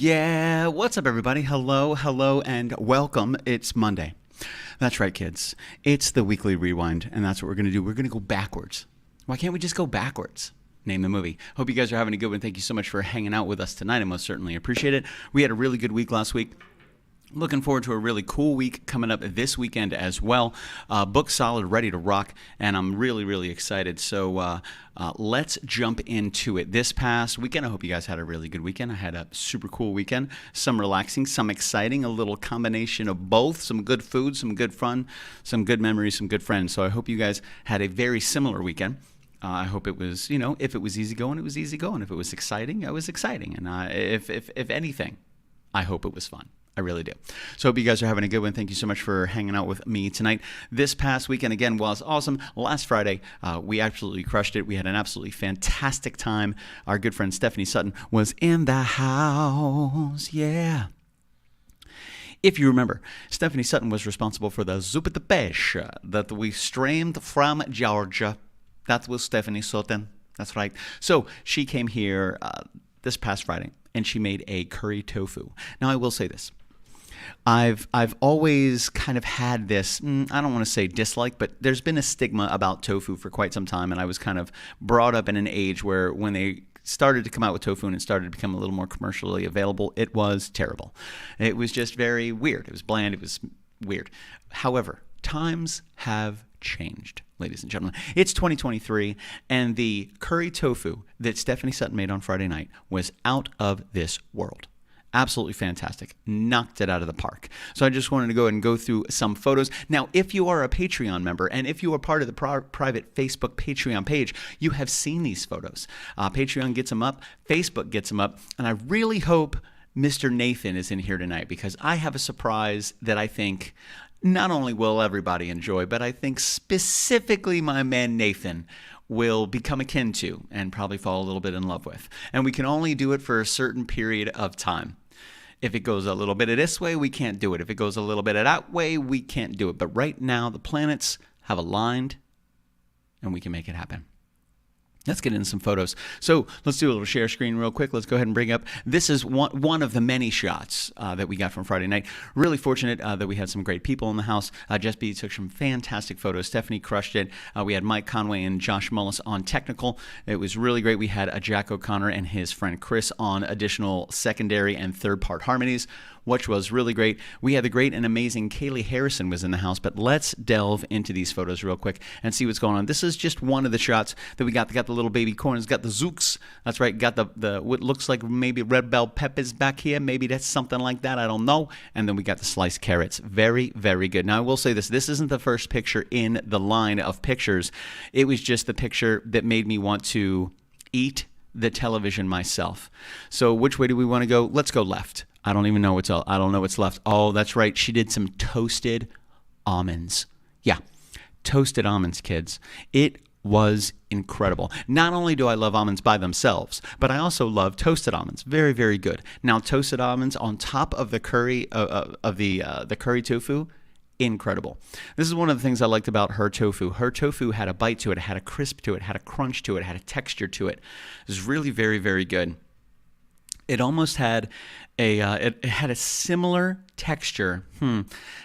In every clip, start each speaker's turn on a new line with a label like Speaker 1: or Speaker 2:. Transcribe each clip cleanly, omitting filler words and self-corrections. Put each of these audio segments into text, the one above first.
Speaker 1: Yeah, what's up, everybody? Hello, and welcome. It's Monday. That's right, kids. It's the weekly rewind, and that's what we're going to do. We're going to go backwards. Why can't we just go backwards? Name the movie. Hope you guys are having a good one. Thank you so much for hanging out with us tonight. I most certainly appreciate it. We had a really good week last week. Looking forward to a really cool week coming up this weekend as well. Book solid, ready to rock, and I'm really excited. So let's jump into it. This past weekend, I hope you guys had a really good weekend. I had a super cool weekend. Some relaxing, some exciting, a little combination of both. Some good food, some good fun, some good memories, some good friends. So I hope you guys had a very similar weekend. I hope it was, if it was easygoing, it was easygoing. If it was exciting, it was exciting. And if anything, I hope it was fun. I really do. So hope you guys are having a good one. Thank you so much for hanging out with me tonight. This past weekend, again, was awesome. Last Friday, we absolutely crushed it. We had an absolutely fantastic time. Our good friend Stephanie Sutton was in the house. Yeah. If you remember, Stephanie Sutton was responsible for the Zupa de Peixe that we streamed from Georgia. That was Stephanie Sutton. That's right. So she came here this past Friday, and she made a curry tofu. Now, I will say this. I've always kind of had this, I don't want to say dislike, but there's been a stigma about tofu for quite some time, and I was kind of brought up in an age where when they started to come out with tofu and it started to become a little more commercially available, it was terrible. It was just very weird. It was bland. It was weird. However, times have changed, ladies and gentlemen. It's 2023, and the curry tofu that Stephanie Sutton made on Friday night was out of this world. Absolutely fantastic. Knocked it out of the park. So I just wanted to go ahead and go through some photos. Now, if you are a Patreon member and if you are part of the private Facebook Patreon page, you have seen these photos. Patreon gets them up. Facebook gets them up. And I really hope Mr. Nathan is in here tonight because I have a surprise that I think not only will everybody enjoy, but I think specifically my man Nathan will become akin to and probably fall a little bit in love with. And we can only do it for a certain period of time. If it goes a little bit of this way, we can't do it. If it goes a little bit of that way, we can't do it. But right now, the planets have aligned, and we can make it happen. Let's get into some photos. So let's do a little share screen real quick. Let's go ahead and bring up. This is one of the many shots that we got from Friday night. Really fortunate that we had some great people in the house. Jess B took some fantastic photos. Stephanie crushed it. We had Mike Conway and Josh Mullis on technical. It was really great. We had Jack O'Connor and his friend Chris on additional secondary and third part harmonies, which was really great. We had the great and amazing Kaylee Harrison was in the house, but let's delve into these photos real quick and see what's going on. This is just one of the shots that we got. They got the little baby corns, got the zooks. That's right, got the what looks like maybe red bell peppers back here. Maybe that's something like that. I don't know. And then we got the sliced carrots. Very good. Now, I will say this. This isn't the first picture in the line of pictures. It was just the picture that made me want to eat the television myself. So which way do we want to go? Let's go left. I don't even know I don't know what's left. Oh, that's right. She did some toasted almonds. Yeah, toasted almonds, kids. It was incredible. Not only do I love almonds by themselves, but I also love toasted almonds. Very good. Now, toasted almonds on top of the curry the curry tofu. Incredible. This is one of the things I liked about her tofu. Her tofu had a bite to it, had a crisp to it, had a crunch to it, had a texture to it. It was really very good. It almost had it had a similar texture.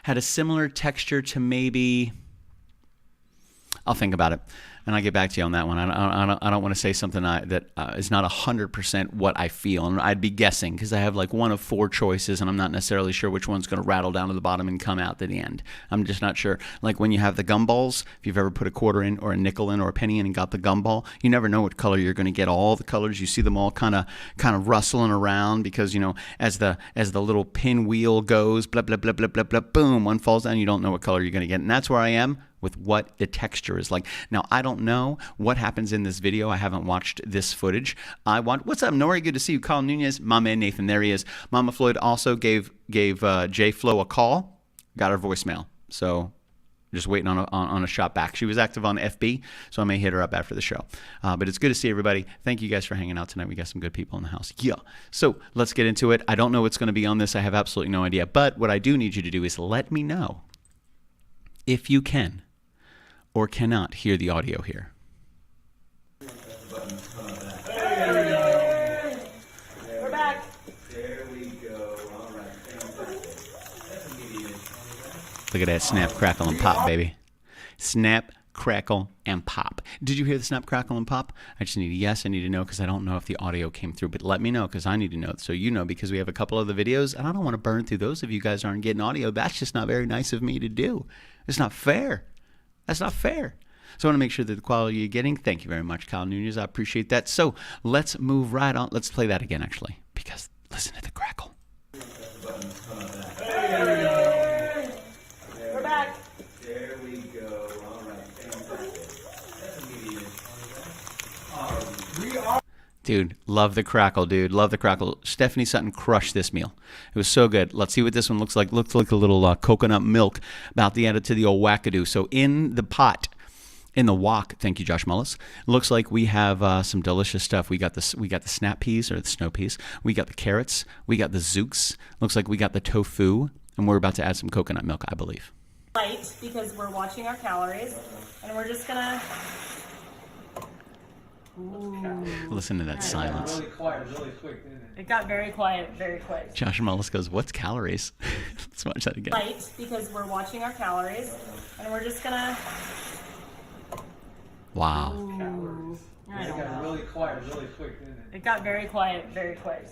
Speaker 1: Had a similar texture to maybe. I'll think about it, and I'll get back to you on that one. I don't want to say something that is not 100% what I feel, and I'd be guessing because I have like one of four choices, and I'm not necessarily sure which one's going to rattle down to the bottom and come out at the end. I'm just not sure. Like when you have the gumballs, if you've ever put a quarter in or a nickel in or a penny in and got the gumball, you never know what color you're going to get. All the colors, you see them all kind of rustling around because as the little pinwheel goes, blah blah blah blah blah blah, boom, one falls down. You don't know what color you're going to get, and that's where I am with what the texture is like. Now, I don't know what happens in this video. I haven't watched this footage. What's up, Nori? Good to see you. Colin Nunez, my man Nathan, there he is. Mama Floyd also gave J Flo a call. Got her voicemail. So just waiting on a shot back. She was active on FB, so I may hit her up after the show. But it's good to see everybody. Thank you guys for hanging out tonight. We got some good people in the house. Yeah. So let's get into it. I don't know what's going to be on this. I have absolutely no idea. But what I do need you to do is let me know if you can or cannot hear the audio here.
Speaker 2: We're back.
Speaker 1: There we Look at that snap, crackle, and pop, baby. Snap, crackle, and pop. Did you hear the snap, crackle, and pop? I just need a yes. I need to know because I don't know if the audio came through. But let me know because I need to know. So you know because we have a couple of the videos, and I don't want to burn through those if you guys aren't getting audio. That's just not very nice of me to do. It's not fair. That's not fair. So I want to make sure that the quality you're getting. Thank you very much, Kyle Nunez. I appreciate that. So let's move right on. Let's play that again, actually, because listen to the crackle.
Speaker 2: We're back.
Speaker 1: There we go. All right. Dude, love the crackle, dude. Love the crackle. Stephanie Sutton crushed this meal. It was so good. Let's see what this one looks like. Looks like a little coconut milk about to add it to the old wackadoo. So in the pot, in the wok, thank you, Josh Mullis. Looks like we have some delicious stuff. We got the snap peas or the snow peas. We got the carrots. We got the zooks. Looks like we got the tofu, and we're about to add some coconut milk, I believe.
Speaker 2: Light because we're watching our calories, and we're just gonna. Ooh.
Speaker 1: Listen to that silence.
Speaker 3: Really quiet, really quick, didn't it?
Speaker 2: It got very quiet, very quick.
Speaker 1: Josh Mullis goes, "What's calories?" Let's watch that again.
Speaker 2: Light because we're watching our calories, and we're just gonna.
Speaker 1: Wow.
Speaker 2: Ooh. I
Speaker 3: It
Speaker 2: don't
Speaker 3: got
Speaker 2: know.
Speaker 3: really quiet, really quick, didn't it?
Speaker 2: It got very quiet, very quick.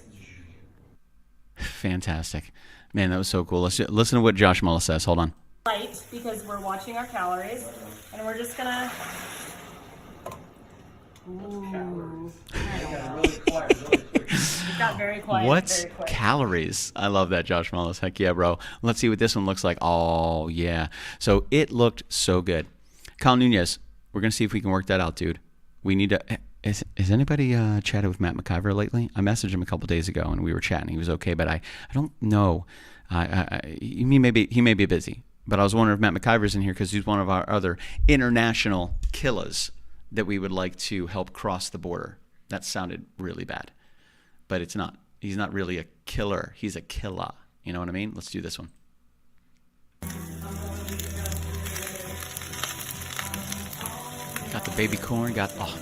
Speaker 1: Fantastic. Man, that was so cool. Let's listen to what Josh Mullis says. Hold on.
Speaker 2: Light because we're watching our calories, and we're just gonna. Ooh.
Speaker 3: It got really quiet, really quick.
Speaker 2: It got very quiet,
Speaker 1: What's
Speaker 2: very quick.
Speaker 1: calories? I love that, Josh Mullis. Heck yeah, bro. Let's see what this one looks like. Oh, yeah. So it looked so good. Kyle Nunez, we're going to see if we can work that out, dude. We need to... Has anybody chatted with Matt McIver lately? I messaged him a couple days ago, and we were chatting. He was okay, but I don't know. He may be busy. But I was wondering if Matt McIver's in here because he's one of our other international killers that we would like to help cross the border. That sounded really bad. But it's not. He's not really a killer. He's a killer. You know what I mean? Let's do this one. Got the baby corn. Got... Oh.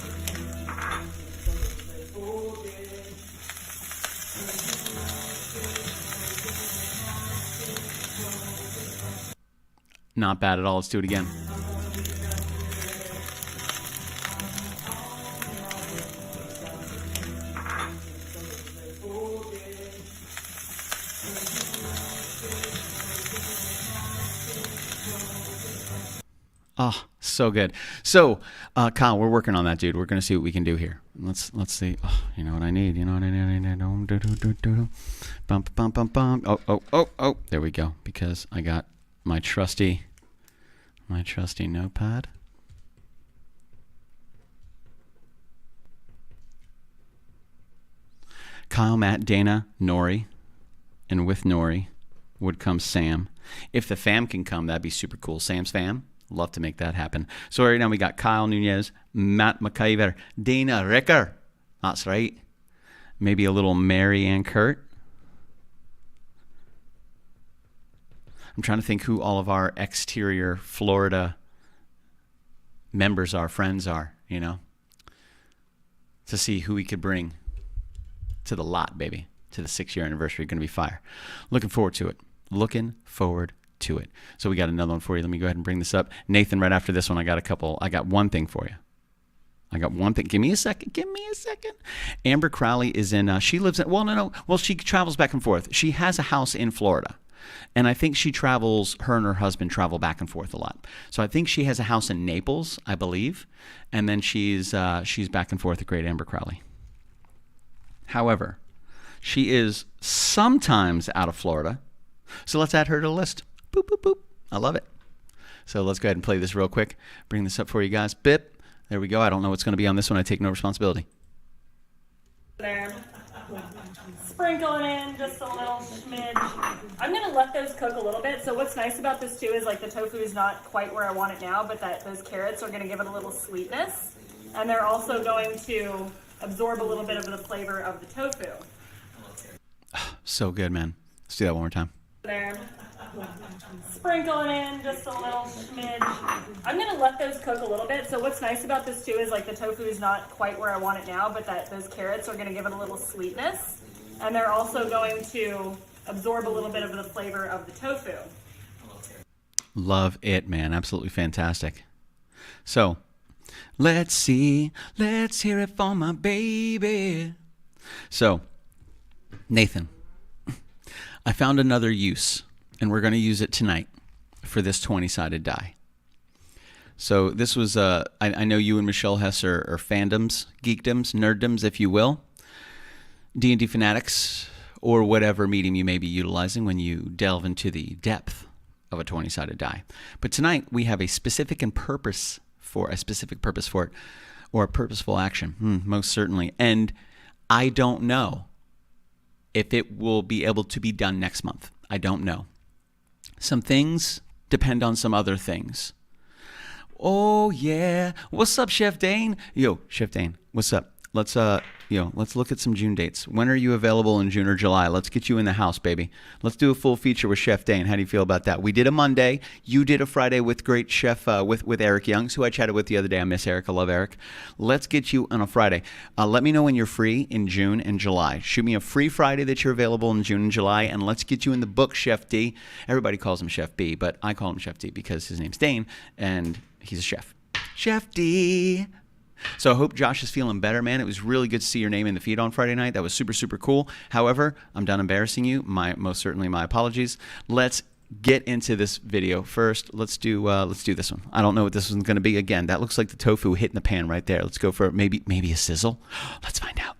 Speaker 1: Not bad at all. Let's do it again. Oh, so good. So, Kyle, we're working on that, dude. We're going to see what we can do here. Let's see. Oh, you know what I need? You know what I need? Bump, bump, bump, bump. Oh. There we go. Because I got my trusty notepad. Kyle, Matt, Dana, Nori, and with Nori would come Sam. If the fam can come, that'd be super cool. Sam's fam, love to make that happen. So right now we got Kyle Nunez, Matt McIver, Dana Ricker. That's right. Maybe a little Mary Ann Kurt. I'm trying to think who all of our exterior Florida members are, friends are, you know, to see who we could bring to the lot, baby, to the 6-year anniversary. Going to be fire. Looking forward to it. Looking forward to it. So we got another one for you. Let me go ahead and bring this up. Nathan, right after this one, I got one thing for you. I got one thing. Give me a second. Amber Crowley is in, she lives in, well, she travels back and forth. She has a house in Florida. And I think her and her husband travel back and forth a lot. So I think she has a house in Naples, I believe. And then she's back and forth with great Amber Crowley. However, she is sometimes out of Florida. So let's add her to the list. Boop, boop, boop. I love it. So let's go ahead and play this real quick. Bring this up for you guys. Bip. There we go. I don't know what's going to be on this one. I take no responsibility.
Speaker 2: There. Sprinkling in just a little smidge. I'm going to let those cook a little bit. So what's nice about this too is like the tofu is not quite where I want it now, but those carrots are going to give it a little sweetness. And they're also going to absorb a little bit of the flavor of the tofu.
Speaker 1: So good, man. Let's do that one more time.
Speaker 2: There. Sprinkling in just a little smidge. I'm going to let those cook a little bit. So what's nice about this too is like the tofu is not quite where I want it now, but those carrots are going to give it a little sweetness. And they're also going to absorb a little bit of the flavor of the tofu.
Speaker 1: Love it, man. Absolutely fantastic. So, let's hear it for my baby. So, Nathan, I found another use, and we're going to use it tonight for this 20-sided die. So this was, I know you and Michelle Hess are fandoms, geekdoms, nerddoms, if you will, D&D fanatics, or whatever medium you may be utilizing when you delve into the depth of a 20-sided die. But tonight we have a specific purpose for it, or a purposeful action, most certainly. And I don't know if it will be able to be done next month. I don't know. Some things depend on some other things. Oh yeah, what's up, Chef Dane? Yo, Chef Dane, what's up? Let's look at some June dates. When are you available in June or July? Let's get you in the house, baby. Let's do a full feature with Chef Dane. How do you feel about that? We did a Monday. You did a Friday with great chef with Eric Youngs, who I chatted with the other day. I miss Eric. I love Eric. Let's get you on a Friday. Let me know when you're free in June and July. Shoot me a free Friday that you're available in June and July, and let's get you in the book, Chef D. Everybody calls him Chef B, but I call him Chef D because his name's Dane, and he's a chef. Chef D. So I hope Josh is feeling better, man. It was really good to see your name in the feed on Friday night. That was super, super cool. However, I'm done embarrassing you. Most certainly my apologies. Let's get into this video first. Let's do this one. I don't know what this one's going to be. Again, that looks like the tofu hitting the pan right there. Let's go for maybe a sizzle. Let's find out.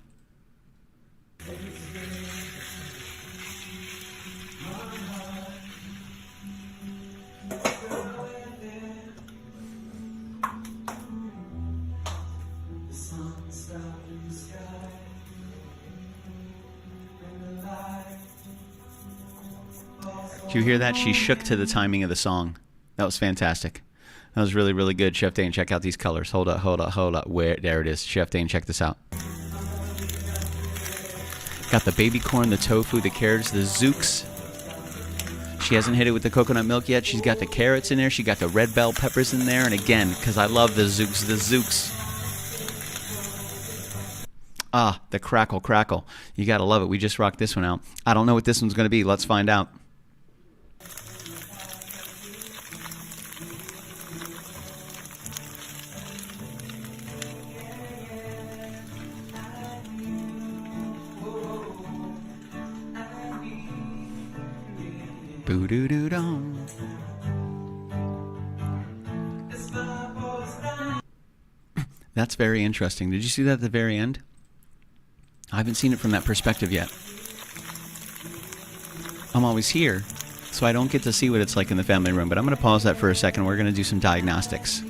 Speaker 1: Did you hear that? She shook to the timing of the song. That was fantastic. That was really, really good. Chef Dane, check out these colors. Hold up. There it is. Chef Dane, check this out. Got the baby corn, the tofu, the carrots, the zooks. She hasn't hit it with the coconut milk yet. She's got the carrots in there. She got the red bell peppers in there. And again, because I love the zooks. Ah, the crackle. You got to love it. We just rocked this one out. I don't know what this one's going to be. Let's find out. Boo-doo-doo-dum. That's very interesting. Did you see that at the very end? I haven't seen it from that perspective yet. I'm always here, so I don't get to see what it's like in the family room, but I'm going to pause that for a second. We're going to do some diagnostics.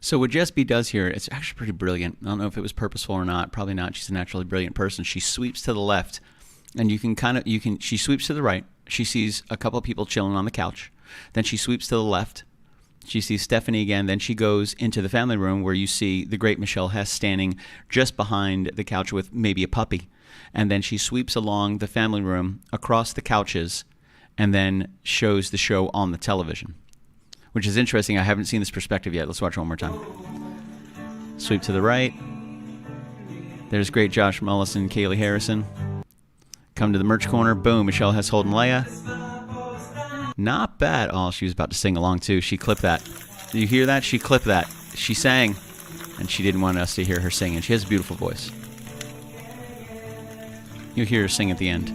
Speaker 1: So what Jess B does here, it's actually pretty brilliant. I don't know if it was purposeful or not. Probably not. She's a naturally brilliant person. She sweeps to the left, and she sweeps to the right. She sees a couple of people chilling on the couch. Then she sweeps to the left. She sees Stephanie again. Then she goes into the family room where you see the great Michelle Hess standing just behind the couch with maybe a puppy. And then she sweeps along the family room across the couches and then shows the show on the television, which is interesting. I haven't seen this perspective yet. Let's watch it one more time. Sweep to the right. There's great Josh Mullis and Kaylee Harrison. Come to the merch corner. Boom. Michelle Hess holding Leia. Not bad. Oh, she was about to sing along too. She clipped that. Did you hear that? She clipped that. She sang, and she didn't want us to hear her sing. And she has a beautiful voice. You'll hear her sing at the end.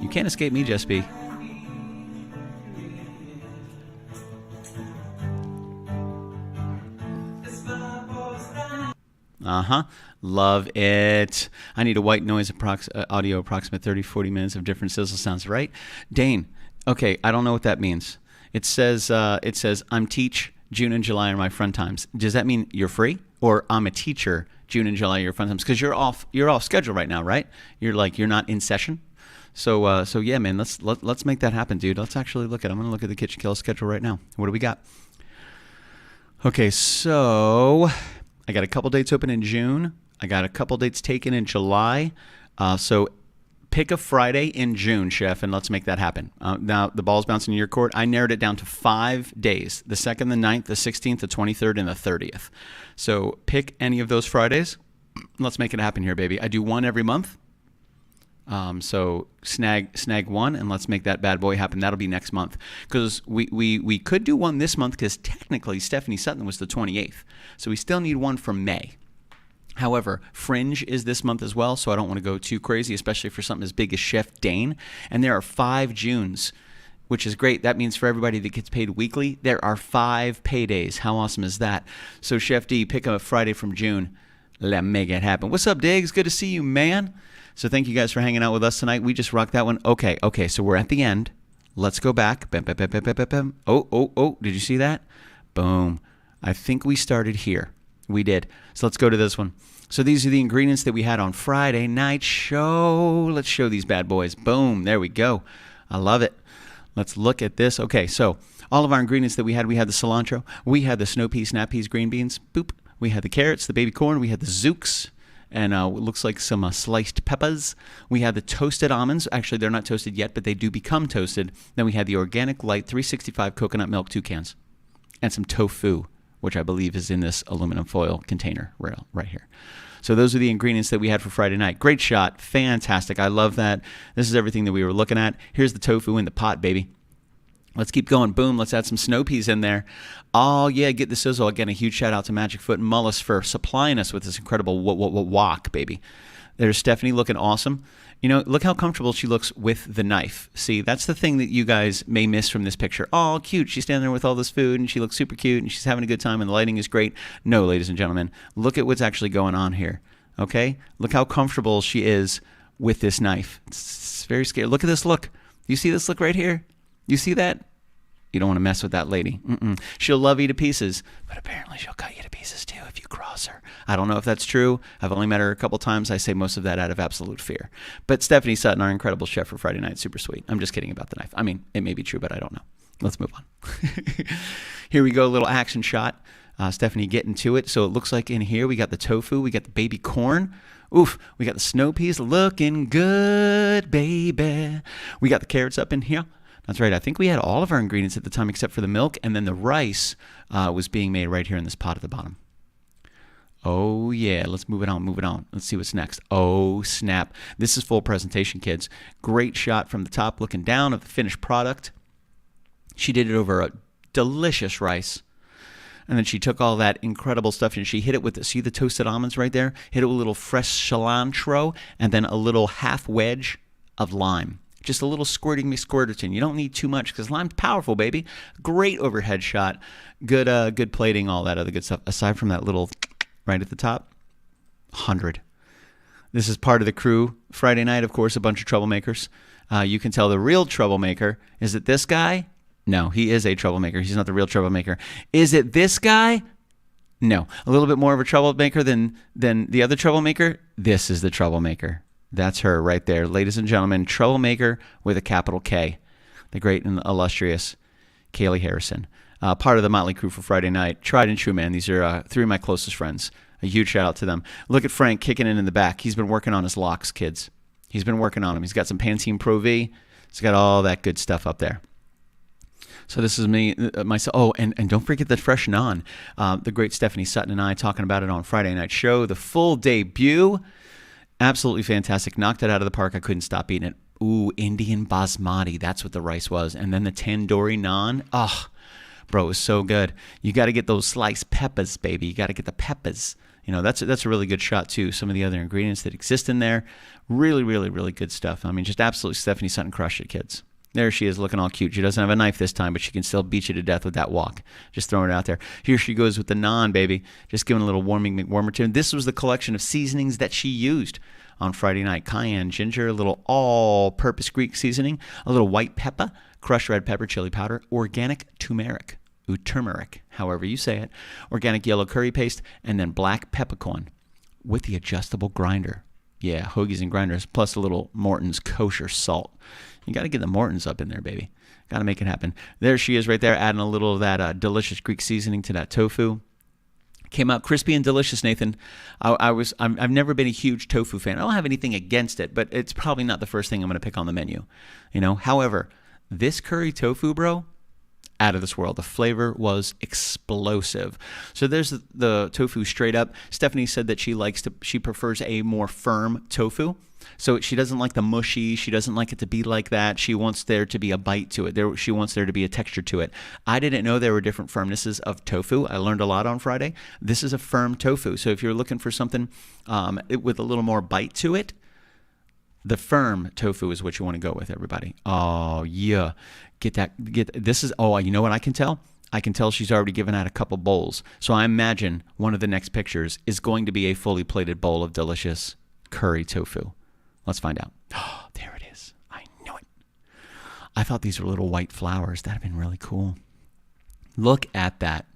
Speaker 1: You can't escape me, Jess B. Uh-huh. Love it. I need a white noise audio approximate 30-40 minutes of different sizzle sounds, right? Dane, okay, I don't know what that means. It says I'm teach, June and July are my fun times. Does that mean you're free? Or I'm a teacher, June and July are your fun times? Because you're off schedule right now, right? You're not in session. So yeah, man, let's make that happen, dude. Let's actually I'm going to look at the KitchenKillaz schedule right now. What do we got? Okay, so I got a couple dates open in June. I got a couple dates taken in July. So pick a Friday in June, Chef, and let's make that happen. Now, the ball's bouncing in your court. I narrowed it down to 5 days, the 2nd, the 9th, the 16th, the 23rd, and the 30th. So pick any of those Fridays. Let's make it happen here, baby. I do one every month. So snag one, and let's make that bad boy happen. That'll be next month, because we could do one this month, because technically Stephanie Sutton was the 28th. So we still need one for May. However, Fringe is this month as well, so I don't want to go too crazy, especially for something as big as Chef Dane. And there are 5 Junes, which is great. That means for everybody that gets paid weekly, there are 5 paydays. How awesome is that? So Chef D, pick up a Friday from June. Let's make it happen. What's up, Diggs? Good to see you, man. So thank you guys for hanging out with us tonight. We just rocked that one. Okay, so we're at the end. Let's go back. Bam, bam, bam, bam, bam, bam, bam. Oh, did you see that? Boom. I think we started here. We did. So let's go to this one. So these are the ingredients that we had on Friday night show. Let's show these bad boys. Boom. There we go. I love it. Let's look at this. Okay, so all of our ingredients that we had the cilantro. We had the snow peas, snap peas, green beans. Boop. We had the carrots, the baby corn. We had the zooks. And it looks like some sliced peppers. We had the toasted almonds. Actually, they're not toasted yet, but they do become toasted. Then we had the organic light 365 coconut milk, 2 cans. And some tofu, which I believe is in this aluminum foil container right here. So those are the ingredients that we had for Friday night. Great shot. Fantastic. I love that. This is everything that we were looking at. Here's the tofu in the pot, baby. Let's keep going. Boom. Let's add some snow peas in there. Oh, yeah. Get the sizzle. Again, a huge shout out to Magic Foot and Mullis for supplying us with this incredible wok, baby. There's Stephanie looking awesome. You know, look how comfortable she looks with the knife. See, that's the thing that you guys may miss from this picture. Oh, cute. She's standing there with all this food, and she looks super cute, and she's having a good time, and the lighting is great. No, ladies and gentlemen, look at what's actually going on here, okay? Look how comfortable she is with this knife. It's very scary. Look at this look. You see this look right here? You see that? You don't want to mess with that lady. She'll love you to pieces, but apparently she'll cut you to pieces too if you cross her. I don't know if that's true. I've only met her a couple times. I say most of that out of absolute fear. But Stephanie Sutton, our incredible chef for Friday night, super sweet. I'm just kidding about the knife. I mean, it may be true, but I don't know. Let's move on. Here we go, a little action shot. Stephanie getting to it. So it looks like in here we got the tofu, we got the baby corn. Oof, we got the snow peas looking good, baby. We got the carrots up in here. That's right. I think we had all of our ingredients at the time except for the milk, and then the rice was being made right here in this pot at the bottom. Oh, yeah. Let's move it on. Let's see what's next. Oh, snap. This is full presentation, kids. Great shot from the top looking down of the finished product. She did it over a delicious rice. And then she took all that incredible stuff and she hit it with the, see the toasted almonds right there? Hit it with a little fresh cilantro and then a little half wedge of lime. Just a little squirting McSquirterton. You don't need too much because lime's powerful, baby. Great overhead shot. Good plating, all that other good stuff. Aside from that little right at the top, 100. This is part of the crew. Friday night, of course, a bunch of troublemakers. You can tell the real troublemaker. Is it this guy? No, he is a troublemaker. He's not the real troublemaker. Is it this guy? No. A little bit more of a troublemaker than the other troublemaker. This is the troublemaker. That's her right there. Ladies and gentlemen, troublemaker with a capital K. The great and illustrious Kaylee Harrison. Part of the Motley Crew for Friday night. Tried and true, man. These are 3 of my closest friends. A huge shout out to them. Look at Frank kicking in the back. He's been working on his locks, kids. He's been working on them. He's got some Pantene Pro V. He's got all that good stuff up there. So this is me, myself. Oh, and don't forget the fresh naan. The great Stephanie Sutton and I talking about it on Friday night show. The full debut. Absolutely fantastic. Knocked it out of the park. I couldn't stop eating it. Ooh, Indian basmati. That's what the rice was. And then the tandoori naan. Oh, bro, it was so good. You got to get those sliced peppers, baby. You got to get the peppers. You know, that's a really good shot, too. Some of the other ingredients that exist in there. Really, really, really good stuff. I mean, just absolutely Stephanie Sutton crushed it, kids. There she is looking all cute. She doesn't have a knife this time, but she can still beat you to death with that wok. Just throwing it out there. Here she goes with the naan, baby. Just giving a little warming McWarmer to it. This was the collection of seasonings that she used on Friday night. Cayenne, ginger, a little all-purpose Greek seasoning, a little white pepper, crushed red pepper, chili powder, organic turmeric, however you say it, organic yellow curry paste, and then black peppercorn with the adjustable grinder. Yeah, hoagies and grinders, plus a little Morton's kosher salt. You got to get the Mortons up in there, baby. Got to make it happen. There she is right there, adding a little of that delicious Greek seasoning to that tofu. Came out crispy and delicious, Nathan. I've never been a huge tofu fan. I don't have anything against it, but it's probably not the first thing I'm going to pick on the menu. You know, however, this curry tofu, bro, out of this world. The flavor was explosive. So there's the tofu straight up. Stephanie said that she prefers a more firm tofu. So she doesn't like the mushy. She doesn't like it to be like that. She wants there to be a bite to it. She wants there to be a texture to it. I didn't know there were different firmnesses of tofu. I learned a lot on Friday. This is a firm tofu. So if you're looking for something with a little more bite to it, the firm tofu is what you want to go with, everybody. Oh, yeah. This is, you know what I can tell? I can tell she's already given out a couple bowls. So I imagine one of the next pictures is going to be a fully plated bowl of delicious curry tofu. Let's find out. Oh, there it is. I knew it. I thought these were little white flowers. That'd have been really cool. Look at that.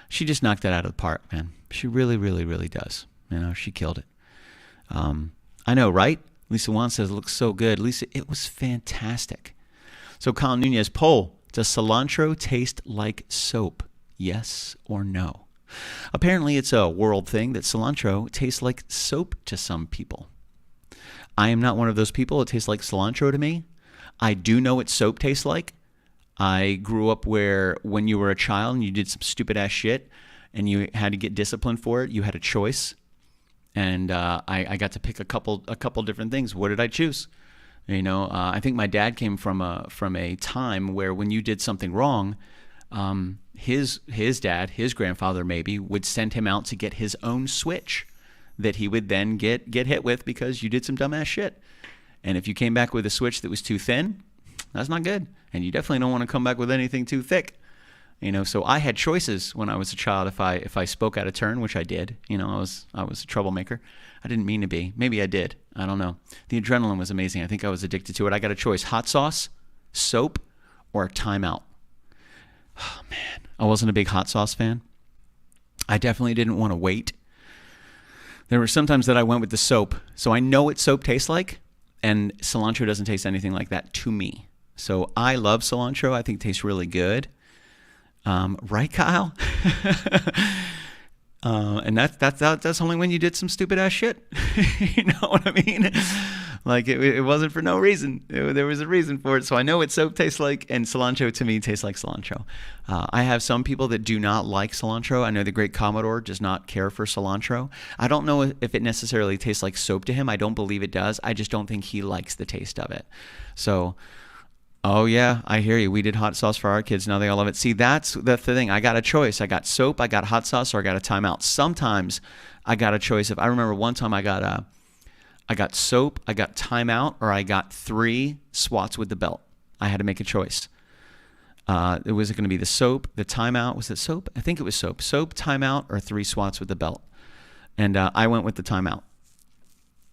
Speaker 1: She just knocked that out of the park, man. She really, really, really does. You know, she killed it. I know, right? Lisa Wan says it looks so good. Lisa, it was fantastic. So Colin Nunez, poll, does cilantro taste like soap? Yes or no? Apparently it's a world thing that cilantro tastes like soap to some people. I am not one of those people. It tastes like cilantro to me. I do know what soap tastes like. I grew up where when you were a child and you did some stupid ass shit and you had to get disciplined for it, you had a choice. And I got to pick a couple different things. What did I choose? You know, I think my dad came from a time where when you did something wrong, his dad, his grandfather maybe, would send him out to get his own switch that he would then get hit with because you did some dumbass shit. And if you came back with a switch that was too thin, that's not good. And you definitely don't want to come back with anything too thick. You know, so I had choices when I was a child. If I spoke out of turn, which I did, you know, I was a troublemaker. I didn't mean to be. Maybe I did. I don't know. The adrenaline was amazing. I think I was addicted to it. I got a choice: hot sauce, soap, or timeout. Oh man, I wasn't a big hot sauce fan. I definitely didn't want to wait. There were some times that I went with the soap, so I know what soap tastes like, and cilantro doesn't taste anything like that to me. So I love cilantro. I think it tastes really good. Right, Kyle? And that's only when you did some stupid ass shit. You know what I mean? Like it wasn't for no reason. There was a reason for it. So I know what soap tastes like, and cilantro to me tastes like cilantro. I have some people that do not like cilantro. I know the great Commodore does not care for cilantro. I don't know if it necessarily tastes like soap to him. I don't believe it does. I just don't think he likes the taste of it. So, oh yeah, I hear you. We did hot sauce for our kids. Now they all love it. See, that's the thing. I got a choice. I got soap, I got hot sauce, or I got a timeout. Sometimes I got a choice. I remember one time I got soap, I got timeout, or I got 3 swats with the belt. I had to make a choice. It was going to be the soap, the timeout. Was it soap? I think it was soap. Soap, timeout, or 3 swats with the belt. And I went with the timeout,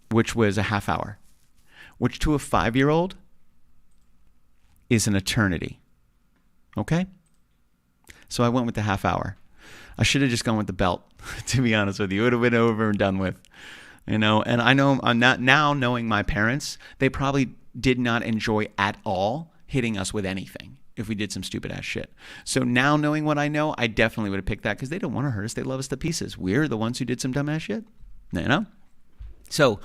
Speaker 1: which was a half hour, which to a 5-year-old is an eternity. Okay? So I went with the half hour. I should have just gone with the belt, to be honest with you. It would have been over and done with. You know, and I know I'm not now knowing my parents, they probably did not enjoy at all hitting us with anything if we did some stupid ass shit. So now knowing what I know, I definitely would have picked that because they don't want to hurt us. They love us to pieces. We're the ones who did some dumb ass shit. You know? So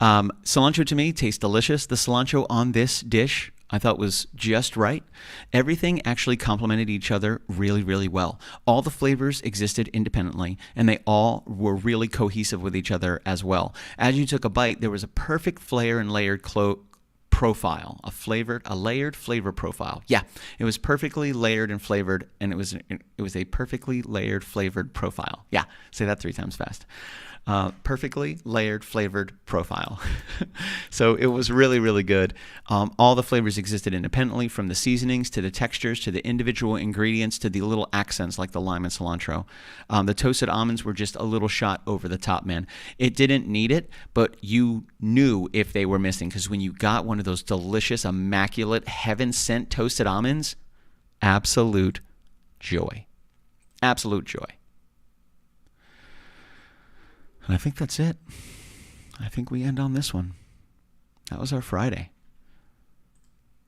Speaker 1: cilantro to me tastes delicious. The cilantro on this dish I thought was just right. Everything actually complemented each other really, really well. All the flavors existed independently, and they all were really cohesive with each other as well. As you took a bite, there was a perfect flair and layered profile, a layered flavor profile. Yeah, it was perfectly layered and flavored, and it was a perfectly layered flavored profile. Yeah, say that 3 times fast. Perfectly layered flavored profile. So it was really, really good. All the flavors existed independently, from the seasonings to the textures to the individual ingredients to the little accents like the lime and cilantro. The toasted almonds were just a little shot over the top, man. It didn't need it, but you knew if they were missing, because when you got one of those delicious, immaculate, heaven-sent toasted almonds, absolute joy. Absolute joy. And I think that's it. I think we end on this one. That was our Friday.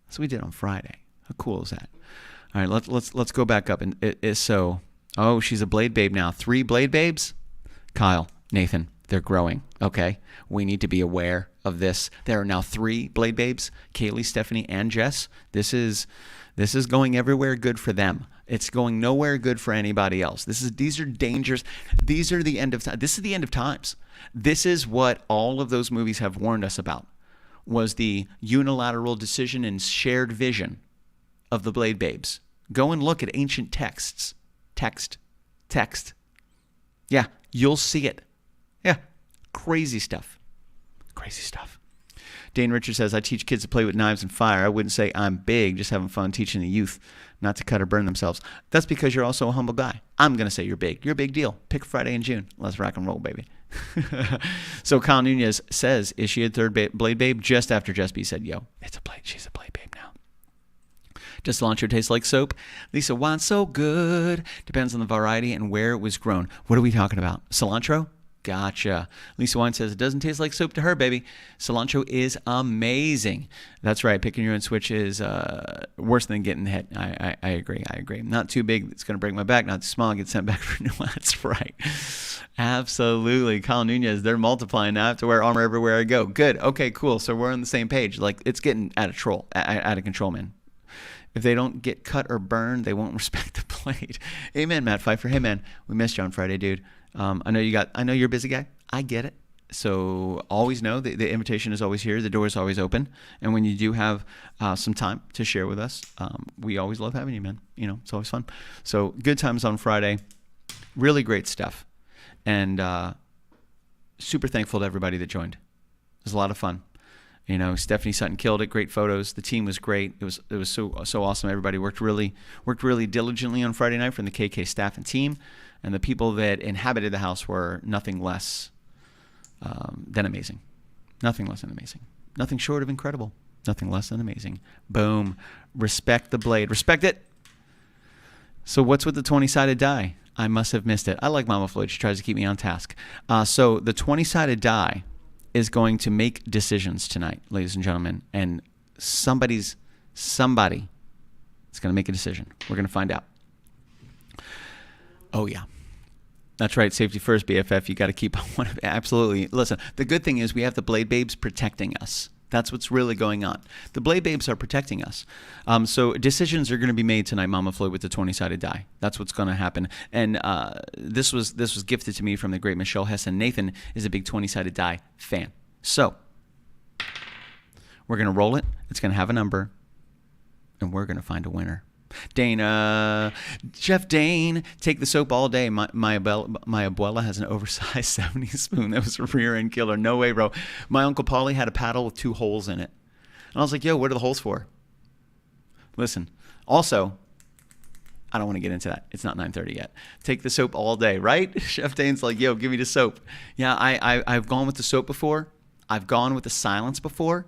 Speaker 1: That's what we did on Friday. How cool is that? All right, let's go back up. And oh, she's a blade babe now. 3 blade babes? Kyle, Nathan, they're growing. Okay, we need to be aware of this. There are now 3 blade babes: Kaylee, Stephanie, and Jess. This is This is going everywhere good for them. It's going nowhere good for anybody else. These are dangers. These are the end of time. This is the end of times. This is what all of those movies have warned us about, was the unilateral decision and shared vision of the Blade Babes. Go and look at ancient texts. Text. Yeah, you'll see it. Yeah, crazy stuff. Crazy stuff. Dane Richards says, I teach kids to play with knives and fire. I wouldn't say I'm big, just having fun teaching the youth not to cut or burn themselves. That's because you're also a humble guy. I'm going to say you're big. You're a big deal. Pick Friday in June. Let's rock and roll, baby. So Kyle Nunez says, is she a third Blade Babe? Just after Jess B said, yo, it's a Blade. She's a Blade Babe now. Does cilantro taste like soap? Lisa, why it's so good? Depends on the variety and where it was grown. What are we talking about? Cilantro? Gotcha. Lisa Wine says, it doesn't taste like soap to her, baby. Cilantro is amazing. That's right. Picking your own switch is worse than getting hit. I agree. Not too big, it's going to break my back. Not too small, get sent back for new. That's right. Absolutely. Kyle Nunez, they're multiplying now. I have to wear armor everywhere I go. Good. Okay, cool. So we're on the same page. Like, it's getting out of control, man. If they don't get cut or burned, they won't respect the blade. Amen, Matt Pfeiffer. Hey, man, we missed you on Friday, dude. I know you're a busy guy. I get it. So always know the invitation is always here. The door is always open. And when you do have some time to share with us, we always love having you, man. You know, it's always fun. So good times on Friday. Really great stuff. And super thankful to everybody that joined. It was a lot of fun. You know, Stephanie Sutton killed it. Great photos. The team was great. It was so awesome. Everybody worked really diligently on Friday night from the KK staff and team, and the people that inhabited the house were nothing less than amazing. Nothing less than amazing. Nothing short of incredible. Nothing less than amazing. Boom. Respect the blade. Respect it. So what's with the 20-sided die? I must have missed it. I like Mama Floyd. She tries to keep me on task. So the 20-sided die is going to make decisions tonight, ladies and gentlemen, and somebody is going to make a decision. We're going to find out. Oh, yeah. That's right. Safety first, BFF. You got to keep on one of it. Absolutely. Listen, the good thing is we have the Blade Babes protecting us. That's what's really going on. The Blade Babes are protecting us. So decisions are going to be made tonight, Mama Floyd, with the 20-sided die. That's what's going to happen. And this was gifted to me from the great Michelle Hessen. Nathan is a big 20-sided die fan. So we're going to roll it. It's going to have a number. And we're going to find a winner. Chef Dane, take the soap all day. My abuela has an oversized 70 spoon. That was a rear end killer. No way, bro. My Uncle Paulie had a paddle with 2 holes in it. And I was like, yo, what are the holes for? Listen, also, I don't want to get into that. It's not 9:30 yet. Take the soap all day, right? Chef Dane's like, yo, give me the soap. Yeah, I've gone with the soap before. I've gone with the silence before.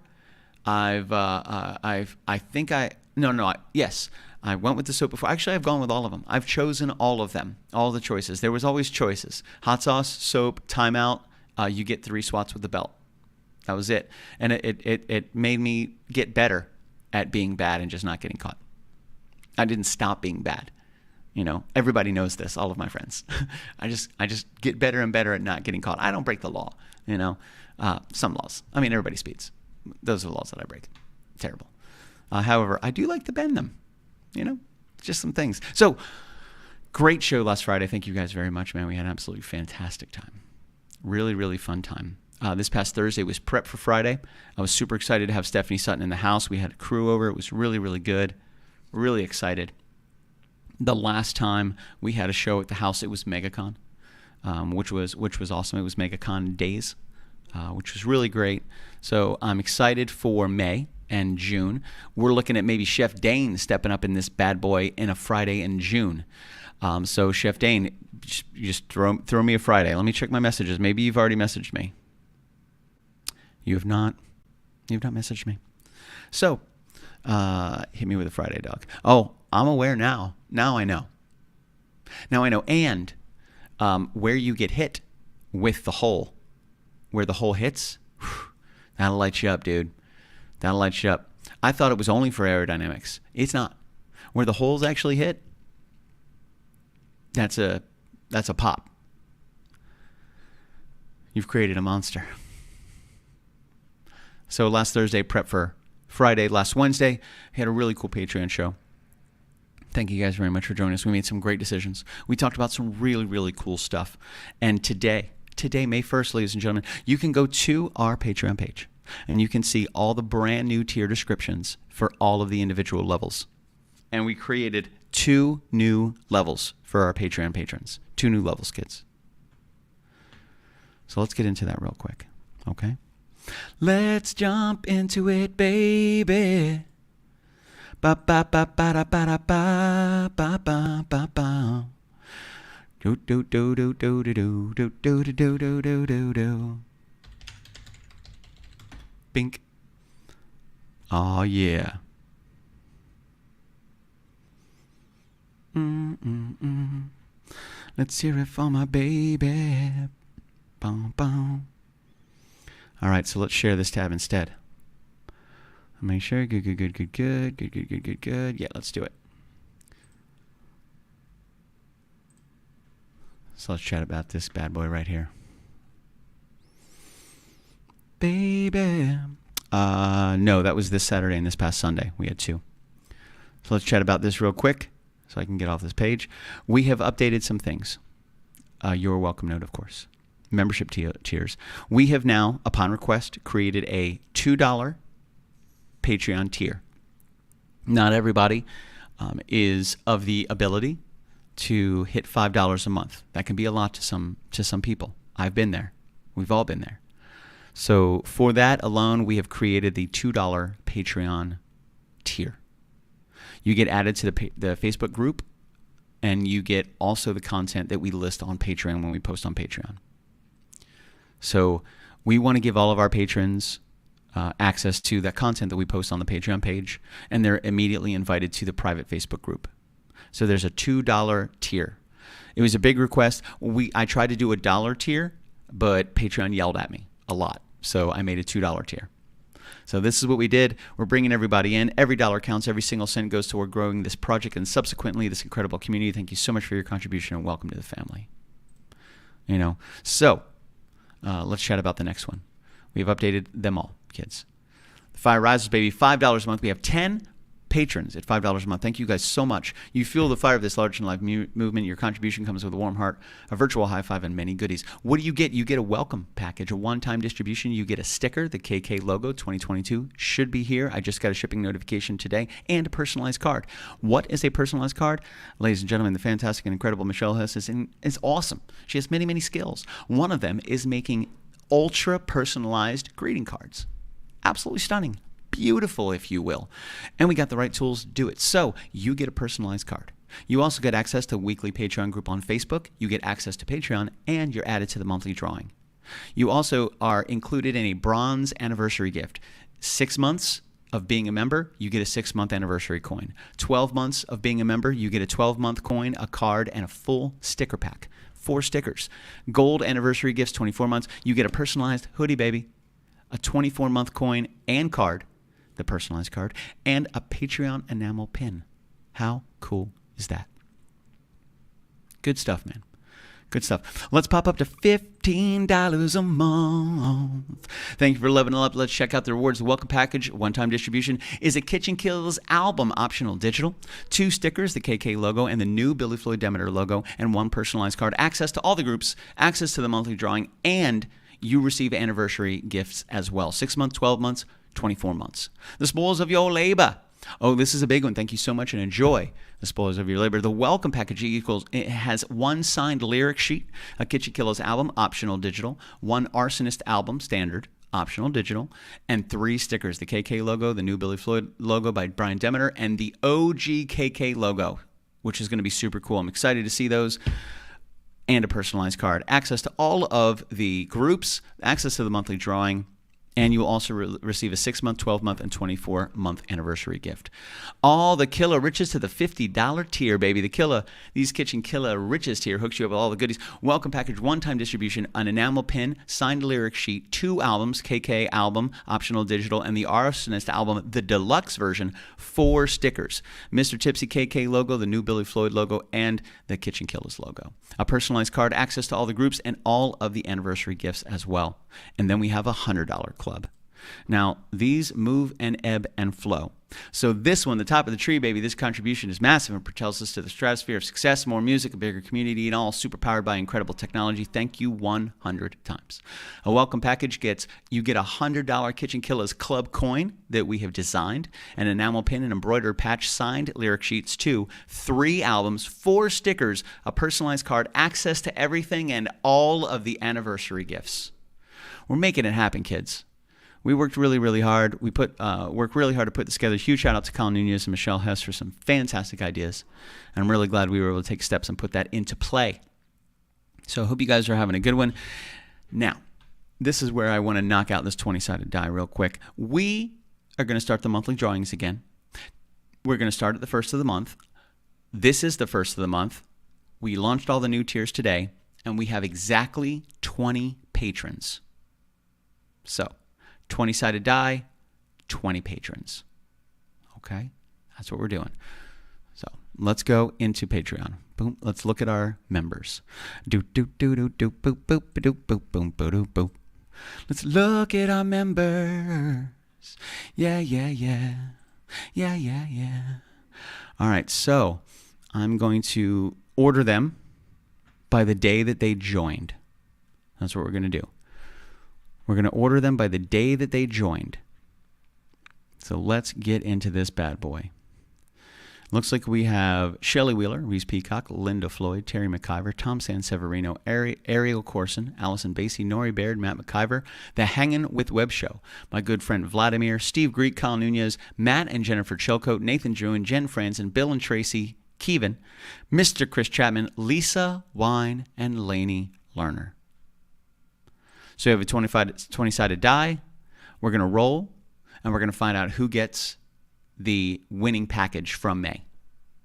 Speaker 1: Yes. I went with the soap before. Actually, I've gone with all of them. I've chosen all of them, all the choices. There was always choices. Hot sauce, soap, timeout. You get 3 swats with the belt. That was it. And it made me get better at being bad and just not getting caught. I didn't stop being bad. You know, everybody knows this, all of my friends. I just get better and better at not getting caught. I don't break the law, you know. Some laws. I mean, everybody speeds. Those are the laws that I break. Terrible. However, I do like to bend them. You know, just some things. So, great show last Friday. Thank you guys very much, man. We had an absolutely fantastic time. Really, really fun time. This past Thursday was prep for Friday. I was super excited to have Stephanie Sutton in the house. We had a crew over. It was really, really good. Really excited. The last time we had a show at the house, it was MegaCon, which was awesome. It was MegaCon Days, which was really great. So I'm excited for May and June. We're looking at maybe Chef Dane stepping up in this bad boy in a Friday in June. So Chef Dane, just throw me a Friday. Let me check my messages. Maybe you've already messaged me. You have not. You've not messaged me. So hit me with a Friday, dog. Oh, I'm aware now. Now I know. And where you get hit with the hole, where the hole hits, that'll light you up, dude. That'll light you up. I thought it was only for aerodynamics. It's not. Where the holes actually hit, that's a pop. You've created a monster. So last Thursday, prep for Friday. Last Wednesday, we had a really cool Patreon show. Thank you guys very much for joining us. We made some great decisions. We talked about some really, really cool stuff. And today, May 1st, ladies and gentlemen, you can go to our Patreon page and you can see all the brand new tier descriptions for all of the individual levels. And we created 2 new levels for our Patreon patrons. 2 new levels, kids. So let's get into that real quick, okay? Let's jump into it, baby. Ba ba ba ba da ba da ba ba ba ba ba. Do do do do do do do do do do do do do do. Bink. Oh yeah. Let's hear it for my baby. Boom, boom. All right, so let's share this tab instead. Make sure. Good. Yeah, let's do it. So let's chat about this bad boy right here. Baby. No, that was this Saturday and this past Sunday. We had 2. So let's chat about this real quick so I can get off this page. We have updated some things. Your welcome note, of course. Membership tiers. We have now, upon request, created a $2 Patreon tier. Not everybody is of the ability to hit $5 a month. That can be a lot to some people. I've been there. We've all been there. So for that alone, we have created the $2 Patreon tier. You get added to the Facebook group, and you get also the content that we list on Patreon when we post on Patreon. So we want to give all of our patrons access to that content that we post on the Patreon page, and they're immediately invited to the private Facebook group. So there's a $2 tier. It was a big request. I tried to do a $1 tier, but Patreon yelled at me a lot. So I made a $2 tier. So this is what we did. We're bringing everybody in. Every dollar counts. Every single cent goes toward growing this project and subsequently this incredible community. Thank you so much for your contribution and welcome to the family. So let's chat about the next one. We've updated them all, kids. The fire rises, baby. $5 a month. We have 10 patrons at $5 a month. Thank you guys so much. You fuel the fire of this large and live movement. Your contribution comes with a warm heart, a virtual high five, and many goodies. What do you get? You get a welcome package, a one-time distribution. You get a sticker. The KK logo 2022 should be here. I just got a shipping notification today, and a personalized card. What is a personalized card? Ladies and gentlemen, the fantastic and incredible Michelle Hess is awesome. She has many, many skills. One of them is making ultra personalized greeting cards. Absolutely stunning. Beautiful, if you will. And we got the right tools to do it. So you get a personalized card. You also get access to a weekly Patreon group on Facebook. You get access to Patreon, and you're added to the monthly drawing. You also are included in a bronze anniversary gift. 6 months of being a member, you get a 6-month anniversary coin. 12 months of being a member, you get a 12-month coin, a card, and a full sticker pack. 4 stickers. Gold anniversary gifts, 24 months. You get a personalized hoodie, baby. A 24-month coin and card, the personalized card, and a Patreon enamel pin. How cool is that? Good stuff, man. Good stuff. Let's pop up to $15 a month. Thank you for leveling up. Let's check out the rewards. The welcome package, one-time distribution, is a KitchenKillaz album, optional digital. 2 stickers, the KK logo and the new Billy Floyd Demeter logo, and 1 personalized card. Access to all the groups, access to the monthly drawing, and you receive anniversary gifts as well. 6 months, 12 months, 24 months. The spoils of your labor. Oh, this is a big one. Thank you so much, and enjoy the spoils of your labor. The welcome package it has 1 signed lyric sheet, a KitchenKillaz album, optional digital, 1 Arsonist album, standard, optional digital, and 3 stickers, the KK logo, the new Billy Floyd logo by Brian Demeter, and the OG KK logo, which is going to be super cool. I'm excited to see those. And a personalized card. Access to all of the groups, access to the monthly drawing, and you will also receive a 6-month, 12-month, and 24-month anniversary gift. All the killer riches to the $50 tier, baby. These KitchenKillaz riches tier hooks you up with all the goodies. Welcome package, one-time distribution, an enamel pin, signed lyric sheet, 2 albums, KK album, optional digital, and the Arsonist album, the deluxe version, 4 stickers. Mr. Tipsy KK logo, the new Billy Floyd logo, and the KitchenKillaz logo. A personalized card, access to all the groups, and all of the anniversary gifts as well. And then we have a $100 club. Now, these move and ebb and flow. So this one, the top of the tree, baby, this contribution is massive and propels us to the stratosphere of success, more music, a bigger community, and all super powered by incredible technology. Thank you 100 times. A welcome package you get a $100 KitchenKillaz Club coin that we have designed, an enamel pin, an embroidered patch, signed lyric sheets, 2, 3 albums, 4 stickers, a personalized card, access to everything, and all of the anniversary gifts. We're making it happen, kids. We worked really, really hard. We worked really hard to put this together. Huge shout out to Colin Nunez and Michelle Hess for some fantastic ideas. And I'm really glad we were able to take steps and put that into play. So I hope you guys are having a good one. Now, this is where I want to knock out this 20-sided die real quick. We are going to start the monthly drawings again. We're going to start at the first of the month. This is the first of the month. We launched all the new tiers today, and we have exactly 20 patrons. So 20-sided die, 20 patrons. Okay? That's what we're doing. So let's go into Patreon. Boom. Let's look at our members. Do do do do do boop boop do boop boom boop boop. Let's look at our members. Yeah, yeah, yeah. Yeah, yeah, yeah. All right, so I'm going to order them by the day that they joined. That's what we're going to do. We're going to order them by the day that they joined. So let's get into this bad boy. Looks like we have Shelley Wheeler, Reese Peacock, Linda Floyd, Terry McIver, Tom Sanseverino, Ariel Corson, Allison Basie, Nori Baird, Matt McIver, The Hangin' with Web Show, my good friend Vladimir, Steve Greek, Colin Nunez, Matt and Jennifer Chilcote, Nathan Druin, Jen Franzen, Bill and Tracy Keevan, Mr. Chris Chapman, Lisa Wine, and Lainey Lerner. So you have a 20-sided die. We're going to roll, and we're going to find out who gets the winning package from May.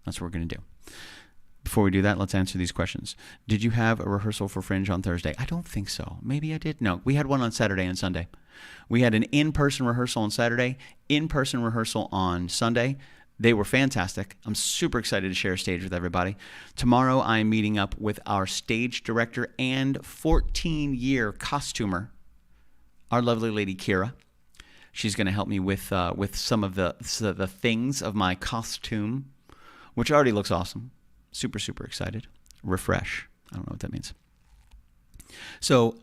Speaker 1: That's what we're going to do. Before we do that, let's answer these questions. Did you have a rehearsal for Fringe on Thursday? I don't think so. Maybe I did. No, we had one on Saturday and Sunday. We had an in-person rehearsal on Saturday, in-person rehearsal on Sunday. They were fantastic. I'm super excited to share a stage with everybody. Tomorrow, I'm meeting up with our stage director and 14-year costumer, our lovely lady Kira. She's going to help me with some of the things of my costume, which already looks awesome. Super, super excited. Refresh. I don't know what that means. So,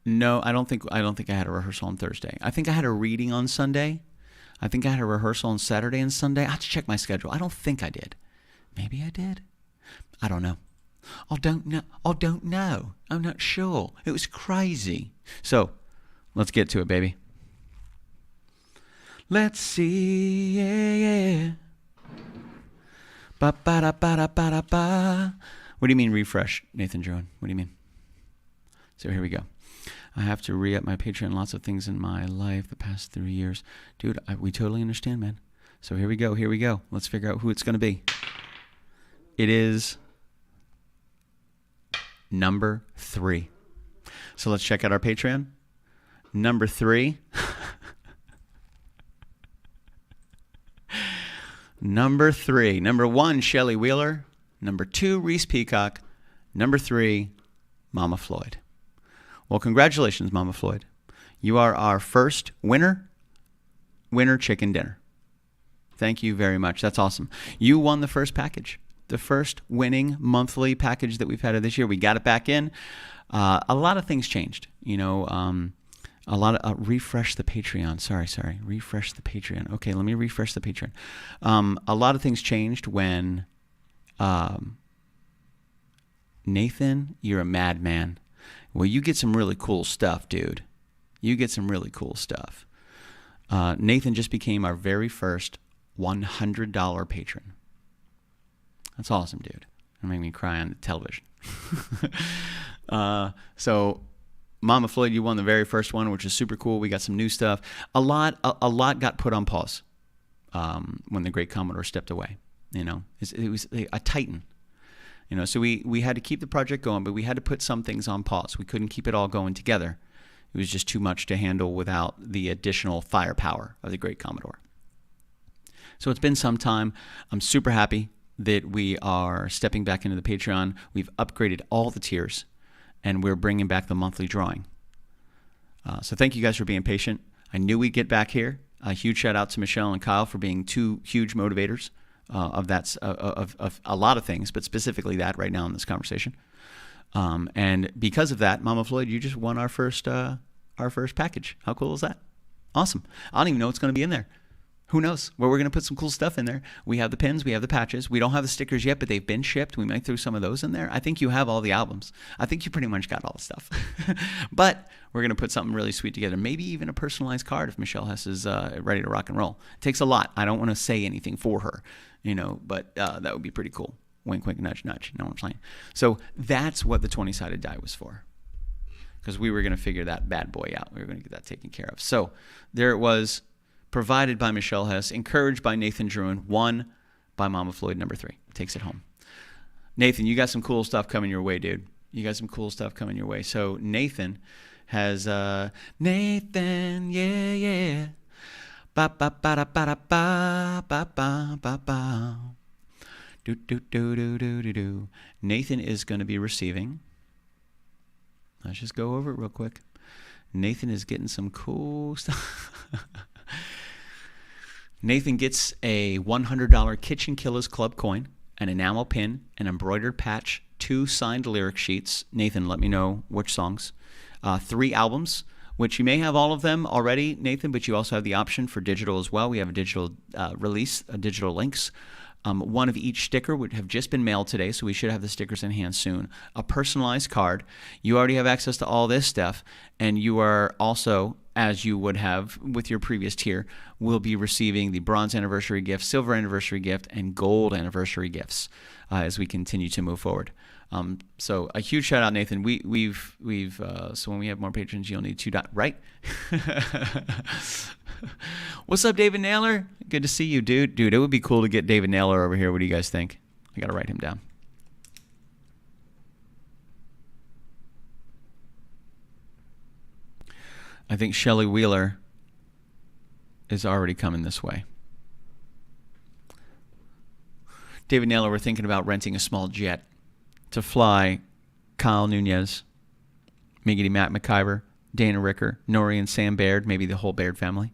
Speaker 1: no, I don't think I had a rehearsal on Thursday. I think I had a reading on Sunday. I think I had a rehearsal on Saturday and Sunday. I have to check my schedule. I don't think I did. Maybe I did. I don't know. I don't know. I'm not sure. It was crazy. So, let's get to it, baby. Let's see. Yeah, yeah. Ba ba da ba da ba da ba. What do you mean refresh, Nathan Druin? What do you mean? So here we go. I have to re-up my Patreon. Lots of things in my life the past 3 years. Dude, we totally understand, man. So here we go. Here we go. Let's figure out who it's going to be. It is number 3. So let's check out our Patreon. Number 3. Number 3. Number 1, Shelley Wheeler. Number 2, Reese Peacock. Number 3, Mama Floyd. Well, congratulations, Mama Floyd. You are our first winner chicken dinner. Thank you very much. That's awesome. You won the first package, the first winning monthly package that we've had of this year. We got it back in. A lot of things changed. You know, a lot of refresh the Patreon. Sorry. Refresh the Patreon. Okay, let me refresh the Patreon. A lot of things changed when Nathan, you're a madman. Well, you get some really cool stuff, dude. You get some really cool stuff. Nathan just became our very first $100 patron. That's awesome, dude. It'll make me cry on the television. So, Mama Floyd, you won the very first one, which is super cool. We got some new stuff. A lot got put on pause when the great Commodore stepped away. You know, it was a titan. You know, so we had to keep the project going, but we had to put some things on pause. We couldn't keep it all going together. It was just too much to handle without the additional firepower of the great Commodore. So it's been some time. I'm super happy that we are stepping back into the Patreon. We've upgraded all the tiers, and we're bringing back the monthly drawing. So thank you guys for being patient. I knew we'd get back here. A huge shout out to Michelle and Kyle for being two huge motivators of a lot of things, but specifically that right now in this conversation. And because of that, Mama Floyd, you just won our first package. How cool is that? Awesome. I don't even know what's going to be in there. Who knows? Well, we're going to put some cool stuff in there. We have the pins. We have the patches. We don't have the stickers yet, but they've been shipped. We might throw some of those in there. I think you have all the albums. I think you pretty much got all the stuff. But we're going to put something really sweet together. Maybe even a personalized card if Michelle Hess is ready to rock and roll. It takes a lot. I don't want to say anything for her, but that would be pretty cool. Wink, wink, nudge, nudge. You know what I'm saying? So that's what the 20-sided die was for. Because we were going to figure that bad boy out. We were going to get that taken care of. So there it was. Provided by Michelle Hess, encouraged by Nathan Druin, won by Mama Floyd number 3. Takes it home. Nathan, you got some cool stuff coming your way, dude. You got some cool stuff coming your way. So Nathan has Nathan, yeah, yeah. Ba ba ba da ba da ba ba ba ba ba. Do do do do do do do. Nathan is going to be receiving. Let's just go over it real quick. Nathan is getting some cool stuff. Nathan gets a $100 KitchenKillaz Club coin, an enamel pin, an embroidered patch, 2 signed lyric sheets. Nathan, let me know which songs. 3 albums, which you may have all of them already, Nathan, but you also have the option for digital as well. We have a digital release, digital links. One of each sticker would have just been mailed today, so we should have the stickers in hand soon. A personalized card. You already have access to all this stuff, and you are also, as you would have with your previous tier, will be receiving the bronze anniversary gift, silver anniversary gift, and gold anniversary gifts as we continue to move forward. So a huge shout out, Nathan. So when we have more patrons, you'll need 2 right? What's up, David Naylor? Good to see you, dude. Dude, it would be cool to get David Naylor over here. What do you guys think? I got to write him down. I think Shelley Wheeler is already coming this way. David Naylor, we're thinking about renting a small jet to fly Kyle Nunez, Miggity Matt McIver, Dana Ricker, Nori and Sam Baird, maybe the whole Baird family,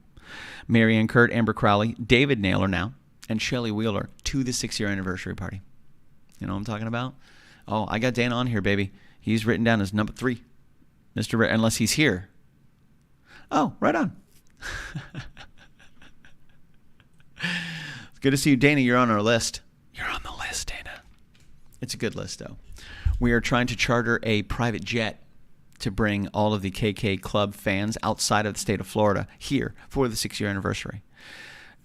Speaker 1: Marianne Kurt, Amber Crowley, David Naylor now, and Shelley Wheeler to the 6-year anniversary party. You know what I'm talking about? Oh, I got Dana on here, baby. He's written down as number 3. Unless he's here. Oh, right on. It's good to see you, Dana. You're on our list. You're on the list, Dana. It's a good list, though. We are trying to charter a private jet to bring all of the KK Club fans outside of the state of Florida here for the 6-year anniversary.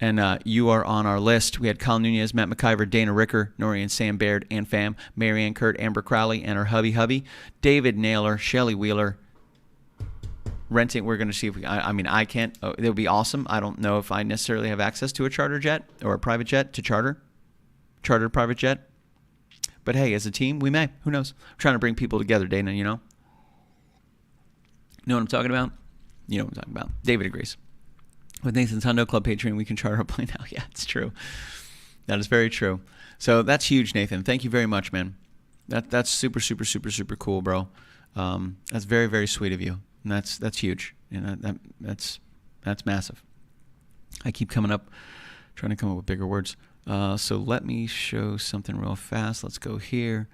Speaker 1: And you are on our list. We had Kyle Nunez, Matt McIver, Dana Ricker, Nori and Sam Baird, and fam, Marianne Kurt, Amber Crowley, and her hubby, David Naylor, Shelley Wheeler. Renting, we're going to see if we, I can't, it would be awesome. I don't know if I necessarily have access to a charter jet or a private jet to charter a private jet. But hey, as a team, we may. Who knows? We're trying to bring people together, Dana, you know? Know what I'm talking about? You know what I'm talking about. David agrees. With Nathan's Hundo Club Patreon, we can charter a plane now. Yeah, it's true. That is very true. So that's huge, Nathan. Thank you very much, man. That's super, super, super, super cool, bro. That's very, very sweet of you. And that's huge. You know, that's massive. I keep trying to come up with bigger words. So let me show something real fast. Let's go here.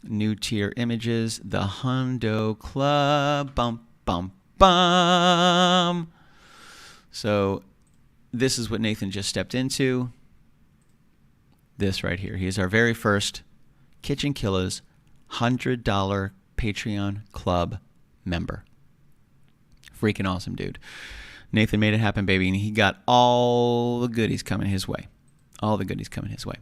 Speaker 1: New tier images. The Hundo Club. Bum, bum, bum. So this is what Nathan just stepped into. This right here. He is our very first KitchenKillaz $100 Patreon Club member. Freaking awesome, dude. Nathan made it happen, baby, and he got all the goodies coming his way. All the goodies coming his way.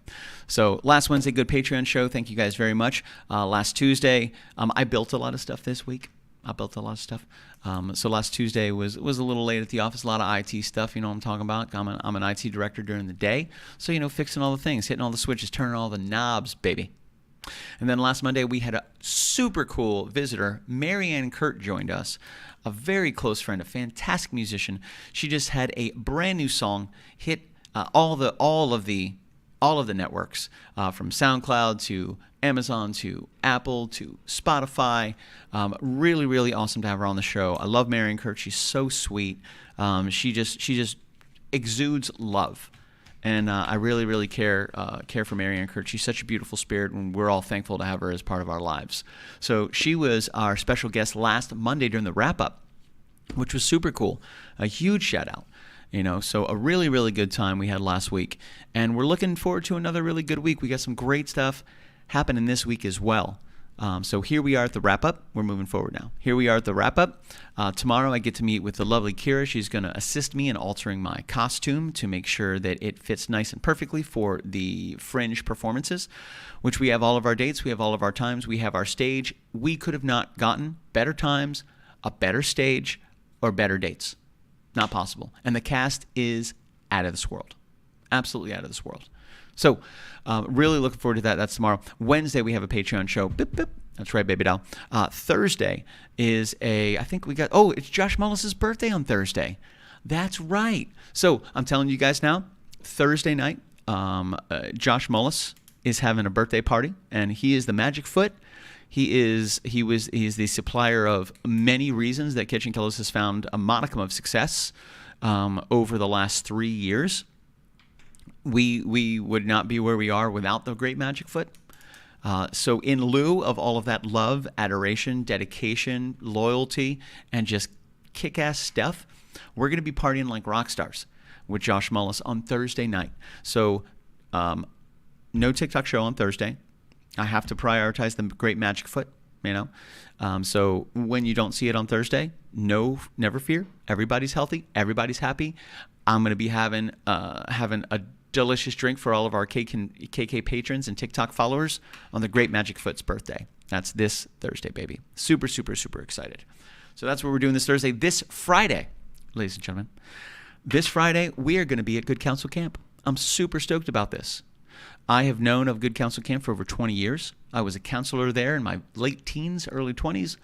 Speaker 1: So last Wednesday, good Patreon show. Thank you guys very much. Last Tuesday, I built a lot of stuff this week. So last Tuesday was a little late at the office. A lot of IT stuff. You know what I'm talking about. I'm an IT director during the day. So, you know, fixing all the things, hitting all the switches, turning all the knobs, baby. And then last Monday, we had a super cool visitor. Marianne Kurt joined us, a very close friend, a fantastic musician. She just had a brand new song hit all of the networks, from SoundCloud to Amazon to Apple to Spotify. Really, really awesome to have her on the show. I love Marianne Kurt. She's so sweet. She just exudes love. And I really, really care for Marianne Kurt. She's such a beautiful spirit, and we're all thankful to have her as part of our lives. So she was our special guest last Monday during the wrap-up, which was super cool. A huge shout-out. So a really, really good time we had last week. And we're looking forward to another really good week. We got some great stuff happening this week as well. So here we are at the wrap-up. We're moving forward now. Here we are at the wrap-up. Tomorrow I get to meet with the lovely Kira. She's going to assist me in altering my costume to make sure that it fits nice and perfectly for the Fringe performances, which we have all of our dates. We have all of our times. We have our stage. We could have not gotten better times, a better stage, or better dates. Not possible. And the cast is out of this world. Absolutely out of this world. So really looking forward to that. That's tomorrow. Wednesday, we have a Patreon show. Bip, bip. That's right, baby doll. Thursday is it's Josh Mullis's birthday on Thursday. That's right. So I'm telling you guys now, Thursday night, Josh Mullis is having a birthday party, and he is the Magic Foot. He is the supplier of many reasons that KitchenKillaz has found a modicum of success over the last 3 years. We would not be where we are without the great Magic Foot. So in lieu of all of that love, adoration, dedication, loyalty, and just kick-ass stuff, we're going to be partying like rock stars with Josh Mullis on Thursday night. So no TikTok show on Thursday. I have to prioritize the great Magic Foot, So when you don't see it on Thursday, never fear. Everybody's healthy. Everybody's happy. I'm going to be having a delicious drink for all of our KK patrons and TikTok followers on the great Magic Foot's birthday. That's this Thursday, baby. Super, super, super excited. So that's what we're doing this Thursday. This Friday, ladies and gentlemen, this Friday, we are going to be at Good Counsel Camp. I'm super stoked about this. I have known of Good Counsel Camp for over 20 years. I was a counselor there in my late teens, early 20s,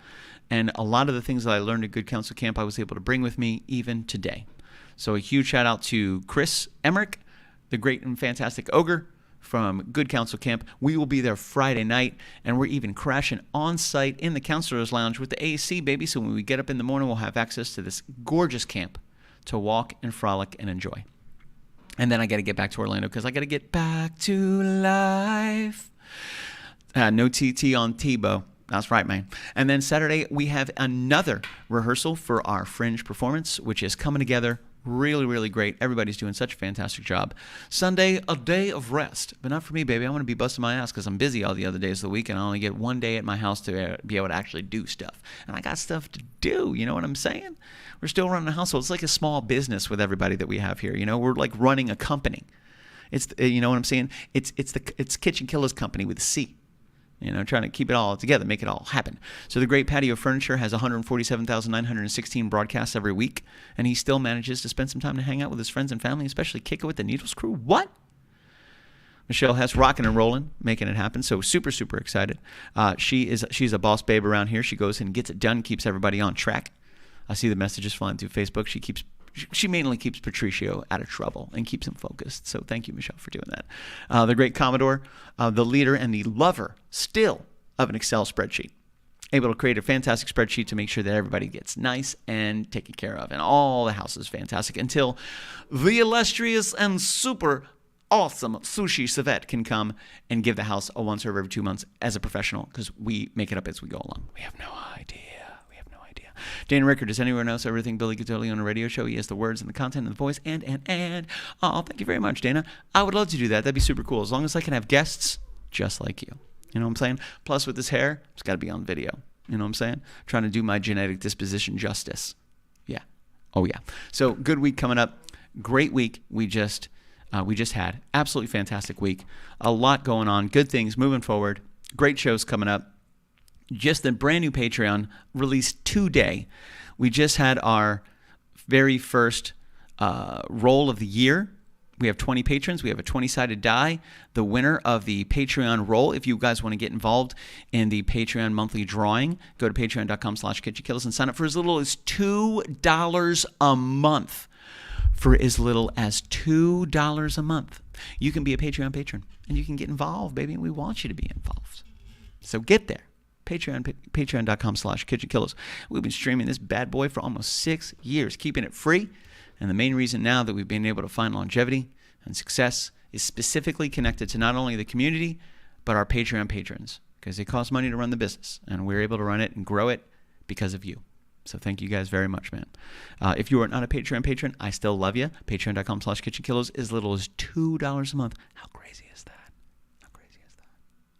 Speaker 1: and a lot of the things that I learned at Good Counsel Camp I was able to bring with me even today. So a huge shout out to Chris Emmerich, the great and fantastic ogre from Good Counsel Camp. We will be there Friday night, and we're even crashing on site in the Counselor's Lounge with the AC, baby. So when we get up in the morning, we'll have access to this gorgeous camp to walk and frolic and enjoy. And then I got to get back to Orlando because I got to get back to life. No TT on Tebow. That's right, man. And then Saturday, we have another rehearsal for our Fringe performance, which is coming together really, really great. Everybody's doing such a fantastic job. Sunday, a day of rest. But not for me, baby. I want to be busting my ass because I'm busy all the other days of the week, and I only get one day at my house to be able to actually do stuff. And I got stuff to do. You know what I'm saying? We're still running a household. It's like a small business with everybody that we have here. We're like running a company. It's you know what I'm saying? It's KitchenKillaz company with a C. Trying to keep it all together, make it all happen. So the Great Patio Furniture has 147,916 broadcasts every week, and he still manages to spend some time to hang out with his friends and family, especially kick it with the Needles crew. What? Michelle Hess rocking and rolling, making it happen. So super, super excited. She's a boss babe around here. She goes and gets it done, keeps everybody on track. I see the messages flying through Facebook. She mainly keeps Patricio out of trouble and keeps him focused. So thank you, Michelle, for doing that. The great Commodore, the leader and the lover still of an Excel spreadsheet. Able to create a fantastic spreadsheet to make sure that everybody gets nice and taken care of. And all the house is fantastic until the illustrious and super awesome Sushi Savette can come and give the house a one serve every 2 months as a professional because we make it up as we go along. We have no idea. Dana Ricker, does anyone else ever think Billy Guttoli on a radio show? He has the words and the content and the voice and. Oh, thank you very much, Dana. I would love to do that. That'd be super cool. As long as I can have guests just like you. You know what I'm saying? Plus, with this hair, it's got to be on video. You know what I'm saying? Trying to do my genetic disposition justice. Yeah. Oh, yeah. So, good week coming up. Great week we just had. Absolutely fantastic week. A lot going on. Good things moving forward. Great shows coming up. Just the brand new Patreon released today. We just had our very first roll of the year. We have 20 patrons. We have a 20-sided die. The winner of the Patreon roll, if you guys want to get involved in the Patreon monthly drawing, go to patreon.com/KitchenKillaz and sign up for as little as $2 a month. For as little as $2 a month. You can be a Patreon patron, and you can get involved, baby. We want you to be involved. So get there. Patreon.com/KitchenKillaz. We've been streaming this bad boy for almost 6 years, keeping it free And the main reason now that we've been able to find longevity and success is specifically connected to not only the community, but our Patreon patrons, because it costs money to run the business, and we're able to run it and grow it because of you. So thank you guys very much, man. If you are not a Patreon patron, I still love you. Patreon.com/KitchenKillaz, as little as $2 a month. How crazy is that? How crazy is that?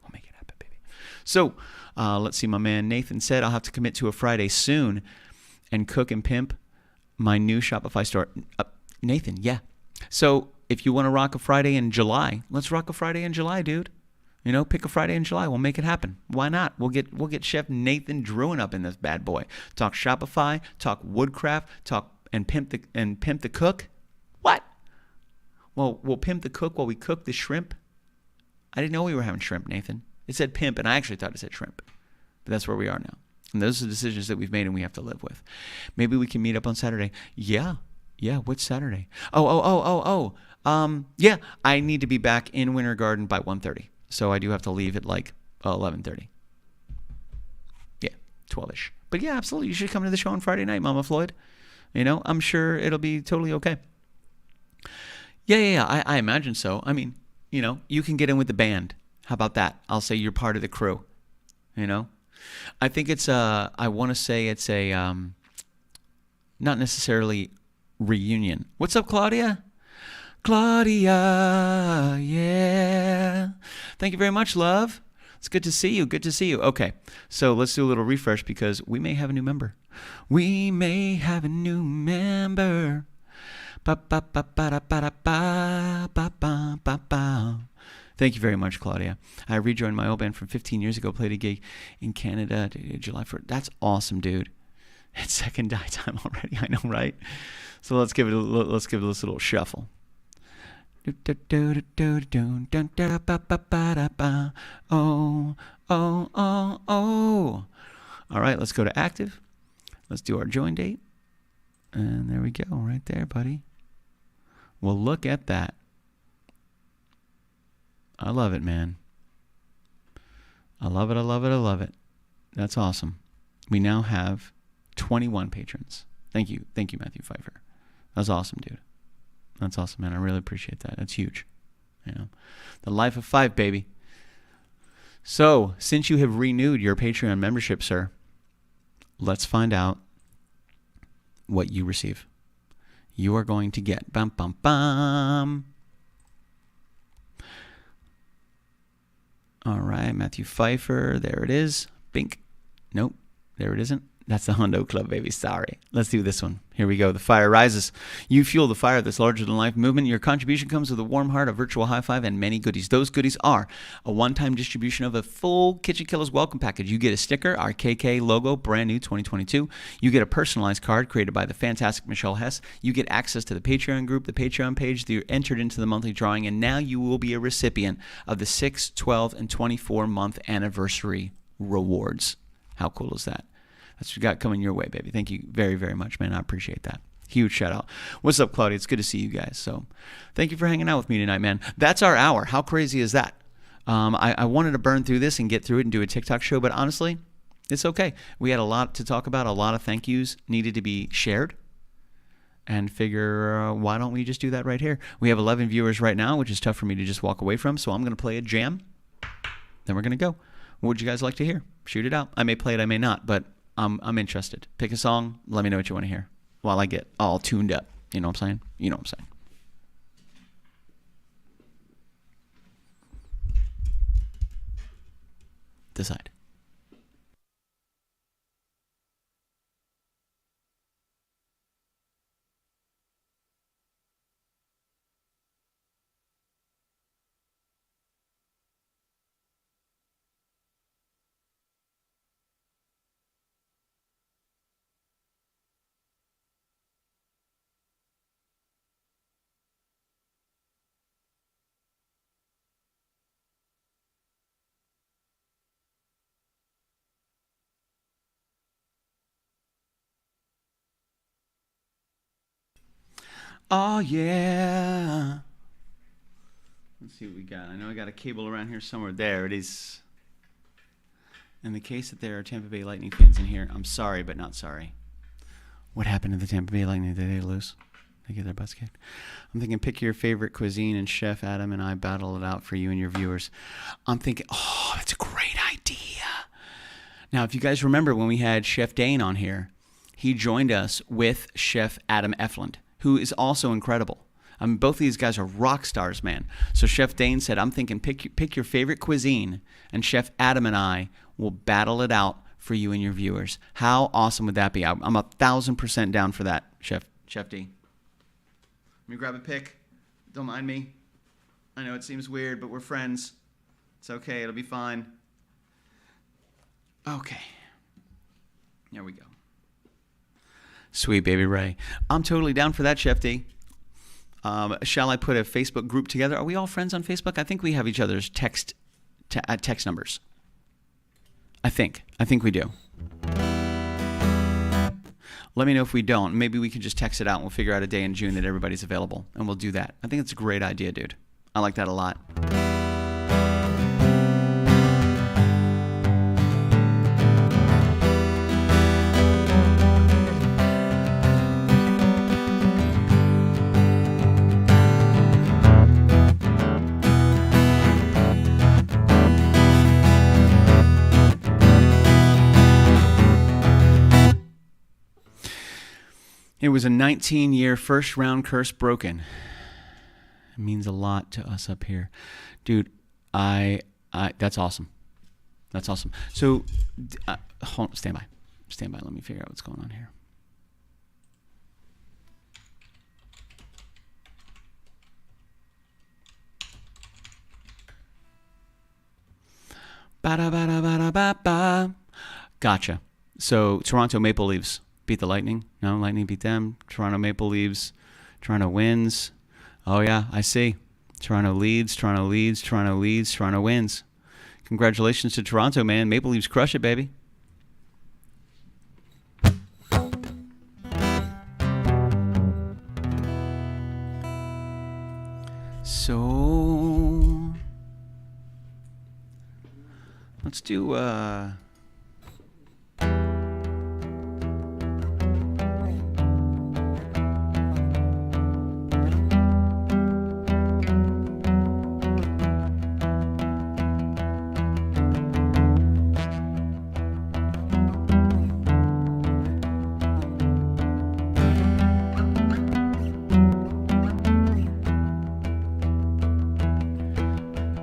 Speaker 1: We'll make it happen, baby. So let's see. My man Nathan said, I'll have to commit to a Friday soon and cook and pimp my new Shopify store. Nathan, yeah. So if you want to rock a Friday in July, let's rock a Friday in July, dude. You know, pick a Friday in July. We'll make it happen. Why not? We'll get Chef Nathan Druin up in this bad boy. Talk Shopify, talk woodcraft, talk and pimp the cook. What? Well, we'll pimp the cook while we cook the shrimp. I didn't know we were having shrimp, Nathan. It said pimp, and I actually thought it said shrimp. But that's where we are now. And those are the decisions that we've made and we have to live with. Maybe we can meet up on Saturday. Yeah. Which Saturday? Yeah, I need to be back in Winter Garden by 1:30. So I do have to leave at like 11:30. Yeah, 12-ish. But yeah, absolutely. You should come to the show on Friday night, Mama Floyd. You know, I'm sure it'll be totally okay. Yeah. I imagine so. I mean, you know, you can get in with the band. How about that? I'll say you're part of the crew. You know? I think it's I want to say it's a not necessarily reunion. What's up, Claudia? Claudia, yeah. Thank you very much, love. It's good to see you. Good to see you. Okay, so let's do a little refresh because we may have a new member. We may have a new member. Thank you very much, Claudia. I rejoined my old band from 15 years ago. Played a gig in Canada July 1st. That's awesome, dude. It's second die time already. I know, right? So let's give it this little shuffle. Oh. All right, let's go to active. Let's do our join date. And there we go, right there, buddy. Well, look at that. I love it, man. I love it. That's awesome. We now have 21 patrons. Thank you, Matthew Pfeiffer. That's awesome, dude. That's awesome, man. I really appreciate that. That's huge. You know, the life of 5, baby. So, since you have renewed your Patreon membership, sir, let's find out what you receive. You are going to get bum. All right, Matthew Pfeiffer. There it is. Bink. Nope. There it isn't. That's the Hondo Club, baby. Sorry. Let's do this one. Here we go. The fire rises. You fuel the fire of this larger-than-life movement. Your contribution comes with a warm heart, a virtual high five, and many goodies. Those goodies are a one-time distribution of a full KitchenKillaz welcome package. You get a sticker, our KK logo, brand new 2022. You get a personalized card created by the fantastic Michelle Hess. You get access to the Patreon group, the Patreon page. You're entered into the monthly drawing, and now you will be a recipient of the 6, 12, and 24-month anniversary rewards. How cool is that? That's what you got coming your way, baby. Thank you very, very much, man. I appreciate that. Huge shout out. What's up, Claudia? It's good to see you guys. So thank you for hanging out with me tonight, man. That's our hour. How crazy is that? I wanted to burn through this and get through it and do a TikTok show, but honestly, it's okay. We had a lot to talk about. A lot of thank yous needed to be shared. And figure, why don't we just do that right here? We have 11 viewers right now, which is tough for me to just walk away from. So I'm going to play a jam. Then we're going to go. What would you guys like to hear? Shoot it out. I may play it, I may not, but I'm interested. Pick a song. Let me know what you want to hear while I get all tuned up. You know what I'm saying? You know what I'm saying. Decide. Oh, yeah. Let's see what we got. I know I got a cable around here somewhere. There it is. In the case that there are Tampa Bay Lightning fans in here, I'm sorry, but not sorry. What happened to the Tampa Bay Lightning? Did they lose? They get their butts kicked. I'm thinking pick your favorite cuisine and Chef Adam and I battle it out for you and your viewers. I'm thinking, oh, that's a great idea. Now, if you guys remember when we had Chef Dane on here, he joined us with Chef Adam Efland, who is also incredible. I mean, both of these guys are rock stars, man. So Chef Dane said, I'm thinking pick your favorite cuisine, and Chef Adam and I will battle it out for you and your viewers. How awesome would that be? I'm 1,000% down for that, Chef D. Let me grab a pick. Don't mind me. I know it seems weird, but we're friends. It's okay. It'll be fine. Okay. There we go. Sweet baby Ray. I'm totally down for that, Chef D. Shall I put a Facebook group together? Are we all friends on Facebook? I think we have each other's text numbers. I think we do. Let me know if we don't. Maybe we can just text it out and we'll figure out a day in June that everybody's available, and we'll do that. I think it's a great idea, dude. I like that a lot. It was a 19-year first-round curse broken. It means a lot to us up here. Dude, that's awesome. That's awesome. So, hold on, stand by. Stand by. Let me figure out what's going on here. Ba-da-ba-da-ba-da-ba-ba. Gotcha. So, Toronto Maple Leafs beat the Lightning. No, Lightning beat them. Toronto Maple Leaves. Toronto wins. Oh, yeah, I see. Toronto leads. Toronto leads. Toronto leads. Toronto wins. Congratulations to Toronto, man. Maple Leafs crush it, baby. So, let's do...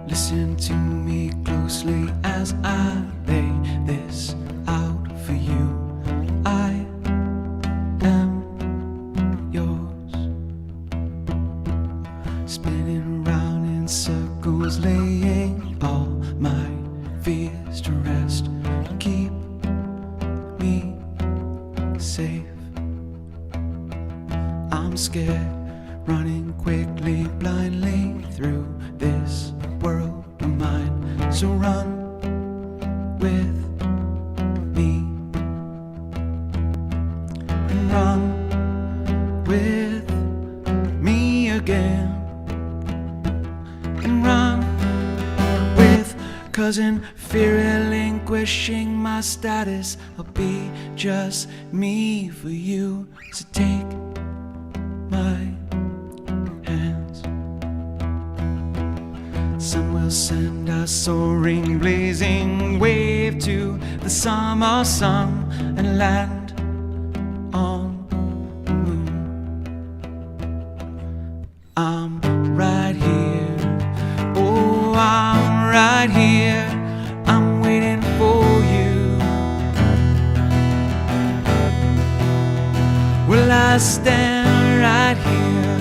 Speaker 1: Listen to me closely as I lay this out for you. I am yours, spinning around in circles, laying all my fears to rest. Keep me safe. I'm scared, running quickly, blindly through this world of mine. So run with me, and run with me again, and run with cousin fear, relinquishing my status. I'll be just me for you. So take my hands. Sun will send a soaring, blazing wave to the summer sun and land on the moon. I'm right here, oh, I'm right here. I'm waiting for you. Will I stand right here?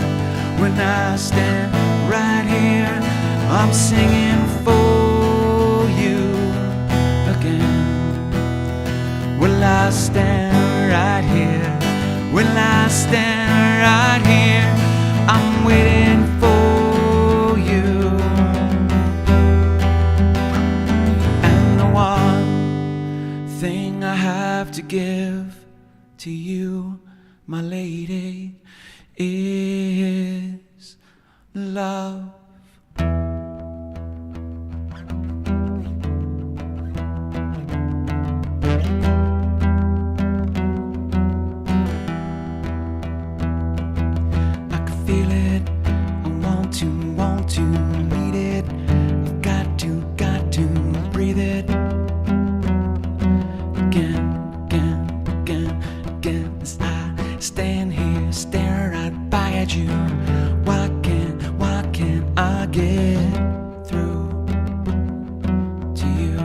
Speaker 1: When I stand right here, I'm singing for you again. Will I stand right here? Will I stand right here? I'm waiting for you. And the one thing I have to give to you, my lady, is love. it through to you.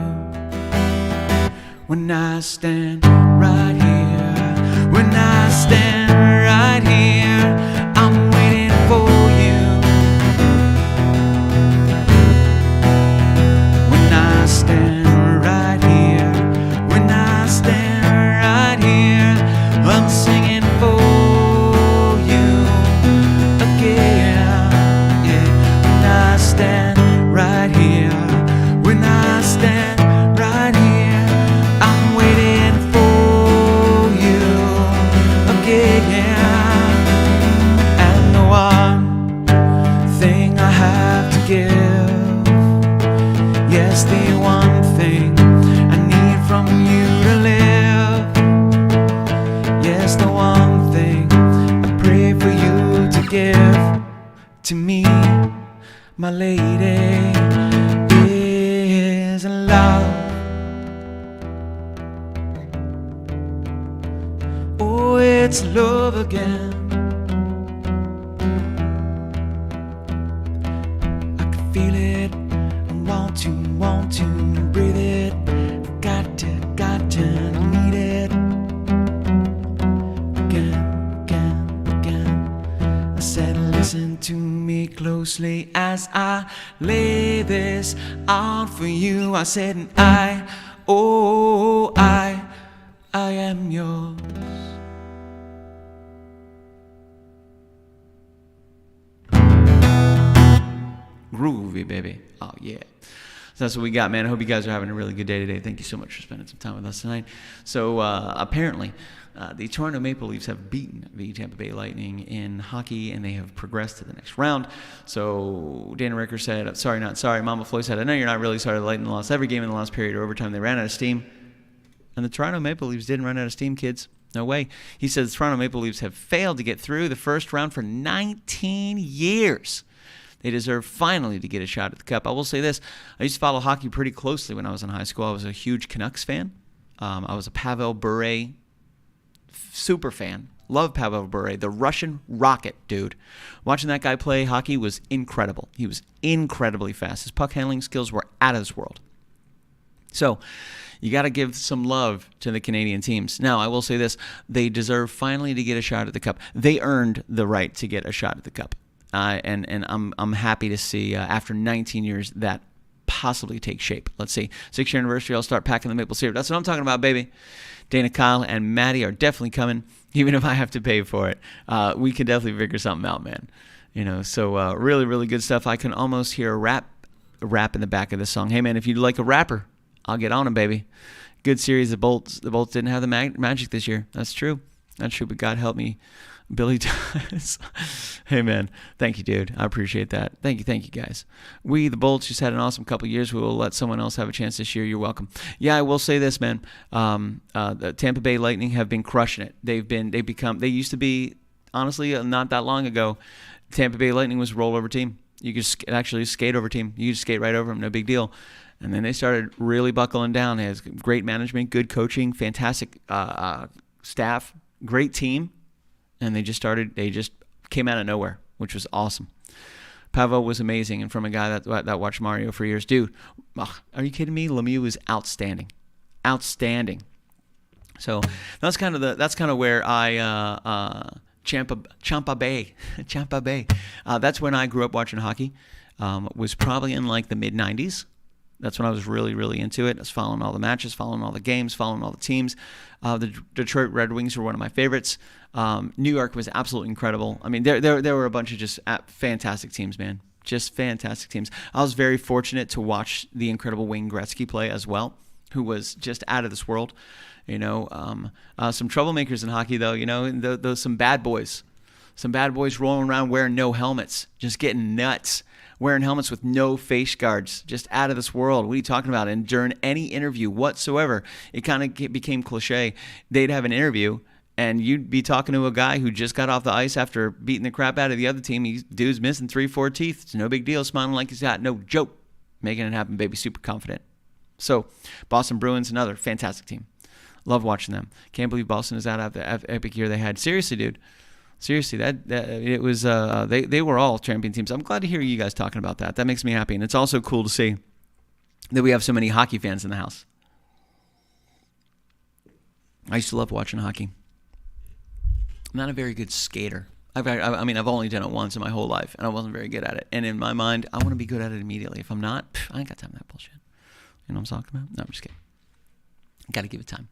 Speaker 1: When I stand right here, when I stand right here, I'm waiting for you. When I stand right here, when I stand right here, I'm singing for you again. Yeah. When I stand right here, when I stand right here, I'm waiting for you again. And the one thing I have to give, yes, the one thing I need from you to live, yes, the one thing I pray for you to give to me, my lady, is love. Oh, it's love again. I can feel it, I want to breathe it. Got to need it. Again. I said, listen to me closely as I lay this out for you. I said, and I am yours. Groovy, baby. Oh, yeah. So that's what we got, man. I hope you guys are having a really good day today. Thank you so much for spending some time with us tonight. So apparently, the Toronto Maple Leafs have beaten the Tampa Bay Lightning in hockey, and they have progressed to the next round. So Dana Ricker said, sorry, not sorry. Mama Floyd said, I know you're not really sorry the Lightning lost every game in the last period or overtime. They ran out of steam. And the Toronto Maple Leafs didn't run out of steam, kids. No way. He says the Toronto Maple Leafs have failed to get through the first round for 19 years. They deserve finally to get a shot at the cup. I will say this. I used to follow hockey pretty closely when I was in high school. I was a huge Canucks fan. I was a Pavel Bure super fan. Love Pavel Bure, the Russian rocket, dude. Watching that guy play hockey was incredible. He was incredibly fast. His puck handling skills were out of this world. So you got to give some love to the Canadian teams. Now, I will say this. They deserve finally to get a shot at the cup. They earned the right to get a shot at the cup. And I'm happy to see after 19 years that possibly take shape. Let's see. 6-year anniversary, I'll start packing the maple syrup. That's what I'm talking about, baby. Dana, Kyle, and Maddie are definitely coming, even if I have to pay for it. We can definitely figure something out, man. You know, so really, really good stuff. I can almost hear a rap in the back of this song. Hey, man, if you'd like a rapper, I'll get on him, baby. Good series. The Bolts didn't have the magic this year. That's true. That's true, but God help me. Billy does. Hey, man. Thank you, dude. I appreciate that. Thank you, guys. We, the Bolts, just had an awesome couple years. We will let someone else have a chance this year. You're welcome. Yeah, I will say this, man. The Tampa Bay Lightning have been crushing it. They used to be, honestly, not that long ago, Tampa Bay Lightning was a rollover team. You could actually skate over team. You could skate right over them, no big deal. And then they started really buckling down. They had great management, good coaching, fantastic staff, great team. And they just came out of nowhere, which was awesome. Pavel was amazing, and from a guy that watched Mario for years, dude, are you kidding me? Lemieux is outstanding. So that's kind of where I Champa Bay. That's when I grew up watching hockey. Was probably in like the mid '90s. That's when I was really, really into it. I was following all the matches, following all the games, following all the teams. The Detroit Red Wings were one of my favorites. New York was absolutely incredible. I mean, there were a bunch of just fantastic teams, man. Just fantastic teams. I was very fortunate to watch the incredible Wayne Gretzky play as well, who was just out of this world. You know, some troublemakers in hockey, though. You know, those some bad boys rolling around wearing no helmets, just getting nuts. Wearing helmets with no face guards, just out of this world. What are you talking about? And during any interview whatsoever, it kind of became cliche. They'd have an interview, and you'd be talking to a guy who just got off the ice after beating the crap out of the other team. Dude's missing 3-4 teeth. It's no big deal. Smiling like he's got no joke. Making it happen, baby. Super confident. So, Boston Bruins, another fantastic team. Love watching them. Can't believe Boston is out of the epic year they had. Seriously, dude. Seriously, that it was. They were all champion teams. I'm glad to hear you guys talking about that. That makes me happy, and it's also cool to see that we have so many hockey fans in the house. I used to love watching hockey. I'm not a very good skater. I've only done it once in my whole life, and I wasn't very good at it. And in my mind, I want to be good at it immediately. If I'm not, I ain't got time for that bullshit. You know what I'm talking about? No, I'm just kidding. Got to give it time.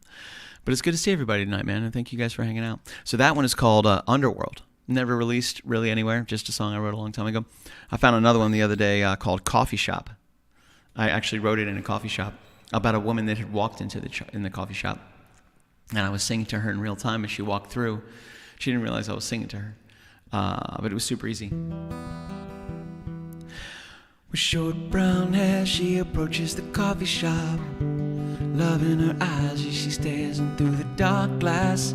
Speaker 1: But it's good to see everybody tonight, man, and thank you guys for hanging out. So that one is called Underworld. Never released really anywhere, just a song I wrote a long time ago. I found another one the other day called Coffee Shop. I actually wrote it in a coffee shop about a woman that had walked into the coffee shop. And I was singing to her in real time as she walked through. She didn't realize I was singing to her. But it was super easy. With short brown hair, she approaches the coffee shop. Love in her eyes as she stares in through the dark glass,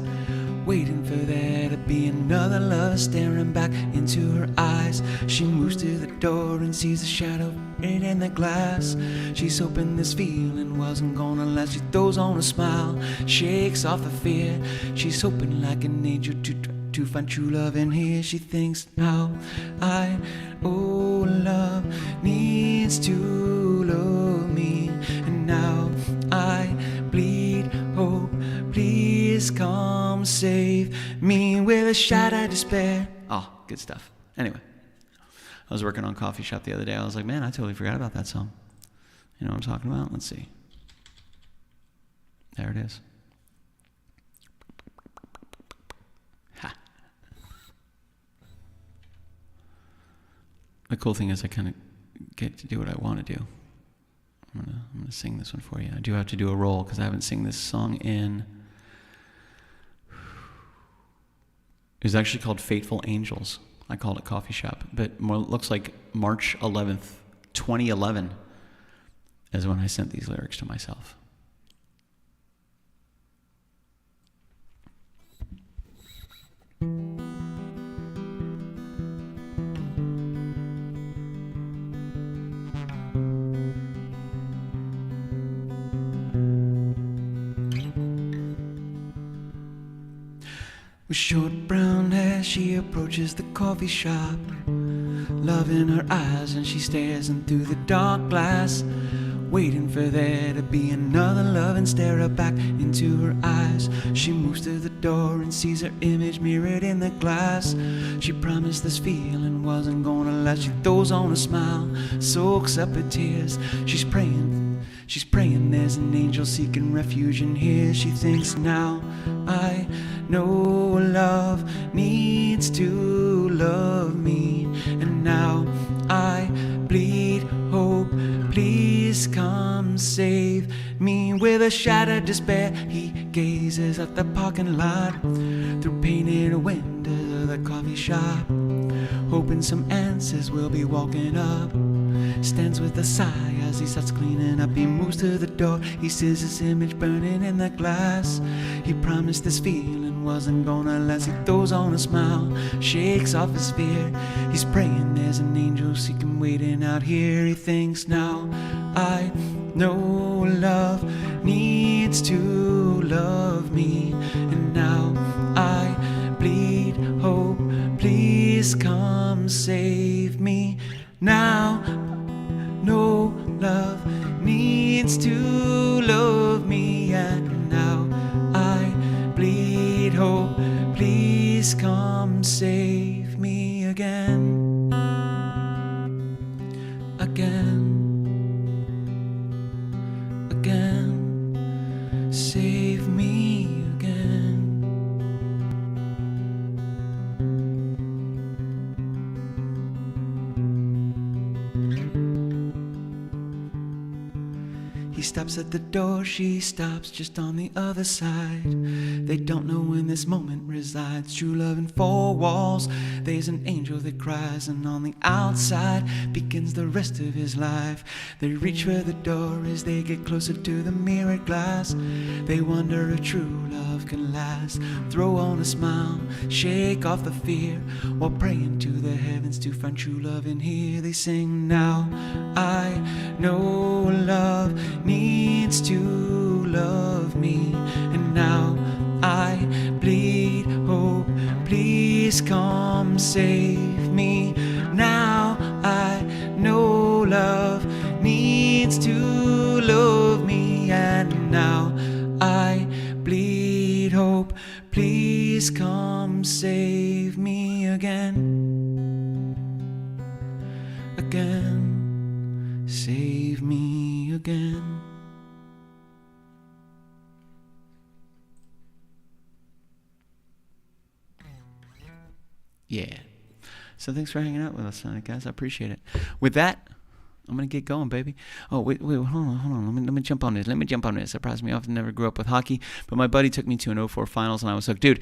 Speaker 1: waiting for there to be another love staring back into her eyes. She moves to the door and sees a shadow right in the glass. She's hoping this feeling wasn't gonna last. She throws on a smile, shakes off the fear. She's hoping like an angel to find true love in here. She thinks, how love needs to love me. And now I bleed hope, please come save me. With a shot of despair. Oh, good stuff. Anyway, I was working on Coffee Shop the other day. I was like, man, I totally forgot about that song. You know what I'm talking about? Let's see. There it is. Ha. The cool thing is I kind of get to do what I want to do. I'm gonna sing this one for you. I do have to do a roll because I haven't sung this song in. It was actually called Fateful Angels. I called it Coffee Shop, but more looks like March 11th, 2011 is when I sent these lyrics to myself. With short brown hair, she approaches the coffee shop. Love in her eyes, and she stares in through the dark glass, waiting for there to be another love and stare her back into her eyes. She moves to the door and sees her image mirrored in the glass. She promised this feeling wasn't gonna last. She throws on a smile, soaks up her tears. She's praying there's an angel seeking refuge in here. She thinks, now I know love needs to love me. And now I bleed hope, please come save me. With a shattered despair, he gazes at the parking lot through painted windows of the coffee shop, hoping some answers will be walking up. Stands with a sigh as he starts cleaning up. He moves to the door, he sees his image burning in the glass. He promised this feeling wasn't gonna last. He throws on a smile, shakes off his fear. He's praying there's an angel seeking waiting out here. He thinks, now I know love needs to love me. And now I bleed hope, please come save me. Now no love needs to love me. And now I bleed hope, please come save me again. Again, save me again. He stops at the door, she stops just on the other side. They don't know when this moment resides. True love in four walls, there's an angel that cries, and on the outside begins the rest of his life. They reach for the door as they get closer to the mirrored glass. They wonder if true love can last. Throw on a smile, shake off the fear, while praying to the heavens to find true love in here. They sing, now I know love needs to love me. And now I bleed hope, please please come save me. Now I know love needs to love me, and now I bleed hope. Please come save me again. Again, save me again. Yeah. So thanks for hanging out with us tonight, guys. I appreciate it. With that, I'm going to get going, baby. Oh, wait, hold on. Let me jump on this. It surprised me. I often never grew up with hockey, but my buddy took me to an 04 finals, and I was hooked. Dude,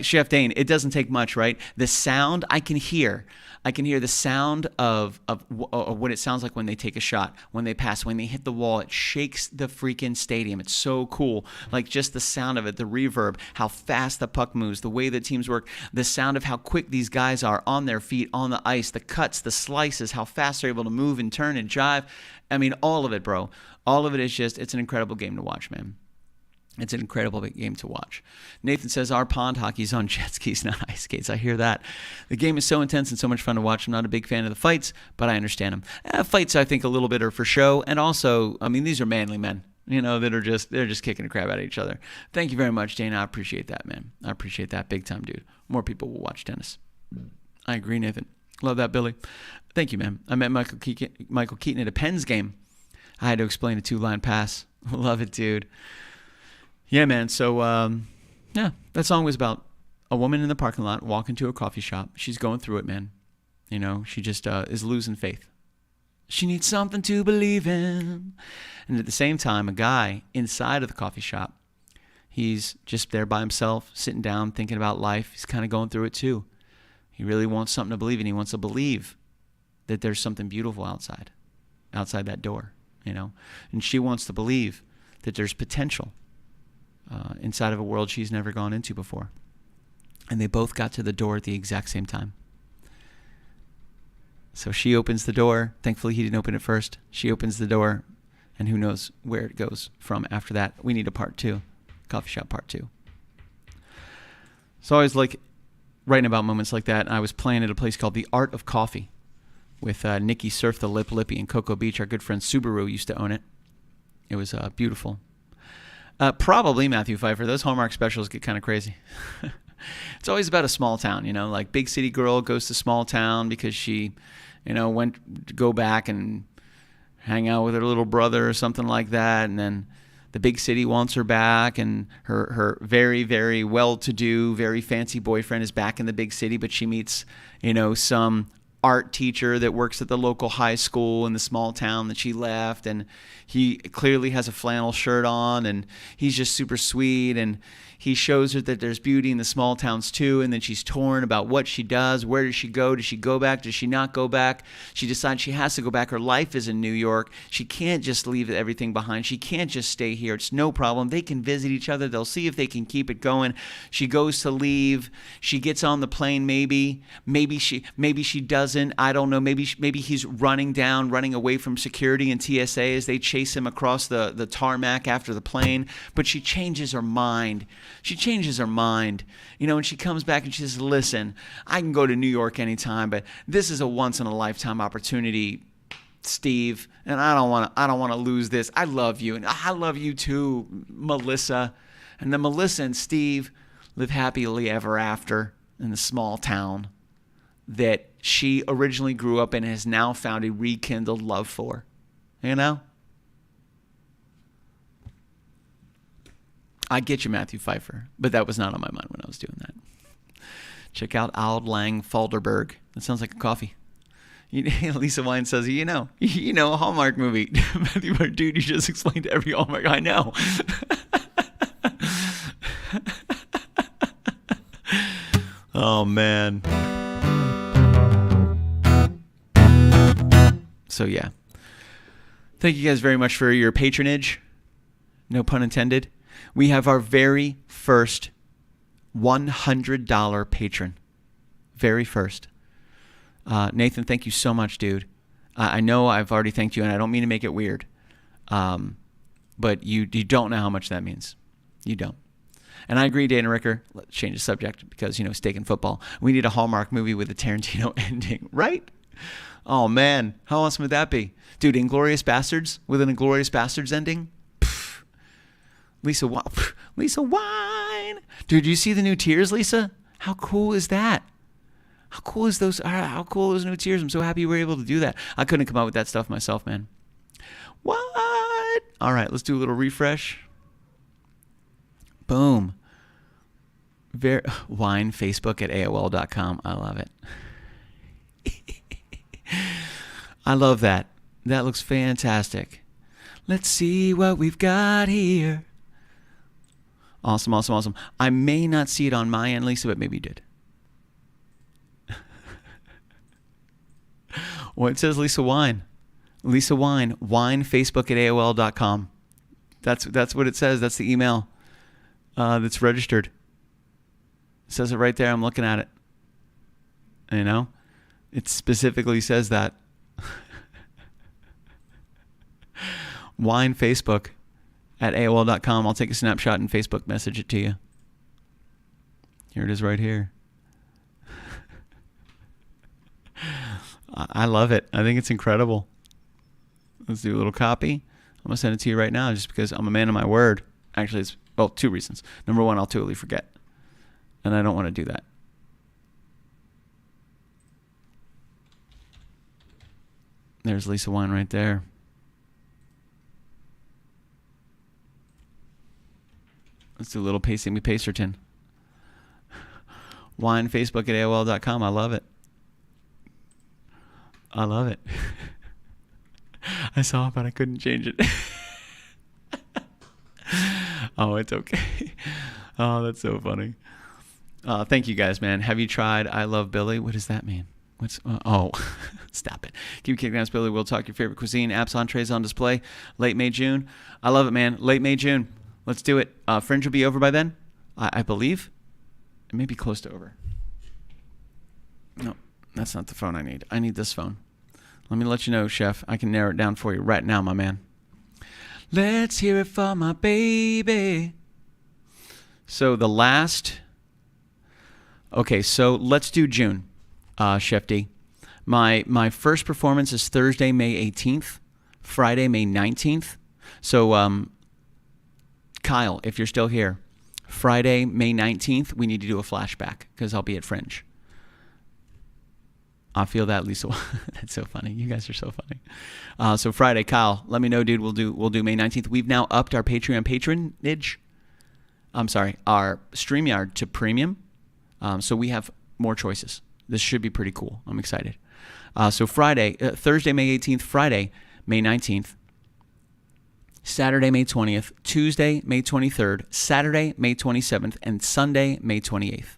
Speaker 1: Chef Dane, it doesn't take much, right? The sound I can hear the sound of what it sounds like when they take a shot, when they pass, when they hit the wall. It shakes the freaking stadium. It's so cool. Like just the sound of it, the reverb, how fast the puck moves, the way the teams work, the sound of how quick these guys are on their feet, on the ice, the cuts, the slices, how fast they're able to move and turn and jive. I mean, all of it, bro. All of it is just, it's an incredible game to watch, man. It's an incredible game to watch. Nathan says, our pond hockey's on jet skis, not ice skates. I hear that. The game is so intense and so much fun to watch. I'm not a big fan of the fights, but I understand them. Fights, I think, a little bit are for show. And also, I mean, these are manly men, that are they're just kicking the crap out of each other. Thank you very much, Dana. I appreciate that, man. I appreciate that big time, dude. More people will watch tennis. I agree, Nathan. Love that, Billy. Thank you, man. I met Michael Keaton at a Pens game. I had to explain a 2-line pass. Love it, dude. Yeah, man. So, that song was about a woman in the parking lot walking to a coffee shop. She's going through it, man. She just is losing faith. She needs something to believe in. And at the same time, a guy inside of the coffee shop, he's just there by himself, sitting down, thinking about life. He's kind of going through it too. He really wants something to believe in. He wants to believe that there's something beautiful outside that door, And she wants to believe that there's potential inside of a world she's never gone into before. And they both got to the door at the exact same time. So she opens the door. Thankfully, he didn't open it first. She opens the door, and who knows where it goes from after that. We need a part 2, coffee shop part 2. So I always like writing about moments like that. I was playing at a place called The Art of Coffee with Nikki Surf the Lip Lippy in Cocoa Beach. Our good friend Subaru used to own it. It was beautiful. Probably Matthew Pfeiffer. Those Hallmark specials get kind of crazy. It's always about a small town, like big city girl goes to small town because she, went to go back and hang out with her little brother or something like that. And then the big city wants her back, and her very, very well-to-do, very fancy boyfriend is back in the big city, but she meets, some art teacher that works at the local high school in the small town that she left, and he clearly has a flannel shirt on, and he's just super sweet, and he shows her that there's beauty in the small towns too, and then she's torn about what she does. Where does she go? Does she go back? Does she not go back? She decides she has to go back. Her life is in New York. She can't just leave everything behind. She can't just stay here. It's no problem. They can visit each other. They'll see if they can keep it going. She goes to leave. She gets on the plane maybe. Maybe she doesn't. I don't know. Maybe he's running away from security and TSA as they chase him across the tarmac after the plane. But she changes her mind. And she comes back and she says, listen, I can go to New York anytime, but this is a once-in-a-lifetime opportunity, Steve, and I don't want to lose this. I love you, and I love you too, Melissa. And then Melissa and Steve live happily ever after in the small town that she originally grew up in and has now found a rekindled love for, I get you, Matthew Pfeiffer, but that was not on my mind when I was doing that. Check out Auld Lang Falderberg. That sounds like a coffee. Lisa Wine says, a Hallmark movie. Matthew Pfeiffer, dude, you just explained every Hallmark. I know. Oh, man. So, yeah. Thank you guys very much for your patronage. No pun intended. We have our very first $100 patron. Very first. Nathan, thank you so much, dude. I know I've already thanked you, and I don't mean to make it weird. But you don't know how much that means. You don't. And I agree, Dana Ricker. Let's change the subject because, steak and football. We need a Hallmark movie with a Tarantino ending, right? Oh, man. How awesome would that be? Dude, Inglourious Bastards with an Inglourious Bastards ending? Pff. Lisa Wine. Dude, you see the new Tears, Lisa? How cool is that? How cool is those? How cool are those new Tears? I'm so happy we were able to do that. I couldn't come up with that stuff myself, man. What? All right, let's do a little refresh. Boom. Wine Facebook at AOL.com. I love it. I love that. That looks fantastic. Let's see what we've got here. Awesome, awesome, awesome. I may not see it on my end, Lisa, but maybe you did. Well, it says Lisa Wine. Lisa Wine. Wine Facebook at AOL.com. That's what it says. That's the email that's registered. It says it right there. I'm looking at it. It specifically says that. Wine Facebook at AOL.com. I'll take a snapshot and Facebook message it to you. Here it is right here. I love it. I think it's incredible. Let's do a little copy. I'm going to send it to you right now just because I'm a man of my word. Actually, it's, two reasons. Number one, I'll totally forget. And I don't want to do that. There's Lisa Wine right there. Let's do a little pasting me Pasterton. Wine Facebook at AOL.com. I love it. I love it. I saw it, but I couldn't change it. Oh, it's okay. Oh, that's so funny. Thank you guys, man. Have you tried I Love Billy? What does that mean? Stop it. Keep kicking ass, Billy. We'll talk your favorite cuisine. Apps, entrees on display. Late May, June. I love it, man. Late May, June. Let's do it. Fringe will be over by then, I believe. It may be close to over. No, that's not the phone I need. I need this phone. Let me let you know, Chef. I can narrow it down for you right now, my man. Let's hear it for my baby. So so let's do June, Chef D. My first performance is Thursday, May 18th, Friday, May 19th. So, Kyle, if you're still here, Friday, May 19th, we need to do a flashback because I'll be at Fringe. I feel that, Lisa. That's so funny. You guys are so funny. So Friday, Kyle, let me know, dude. We'll do May 19th. We've now upped our Patreon patronage. I'm sorry, our StreamYard to premium. So we have more choices. This should be pretty cool. I'm excited. So Thursday, May 18th, Friday, May 19th, Saturday, May 20th, Tuesday, May 23rd, Saturday, May 27th, and Sunday, May 28th.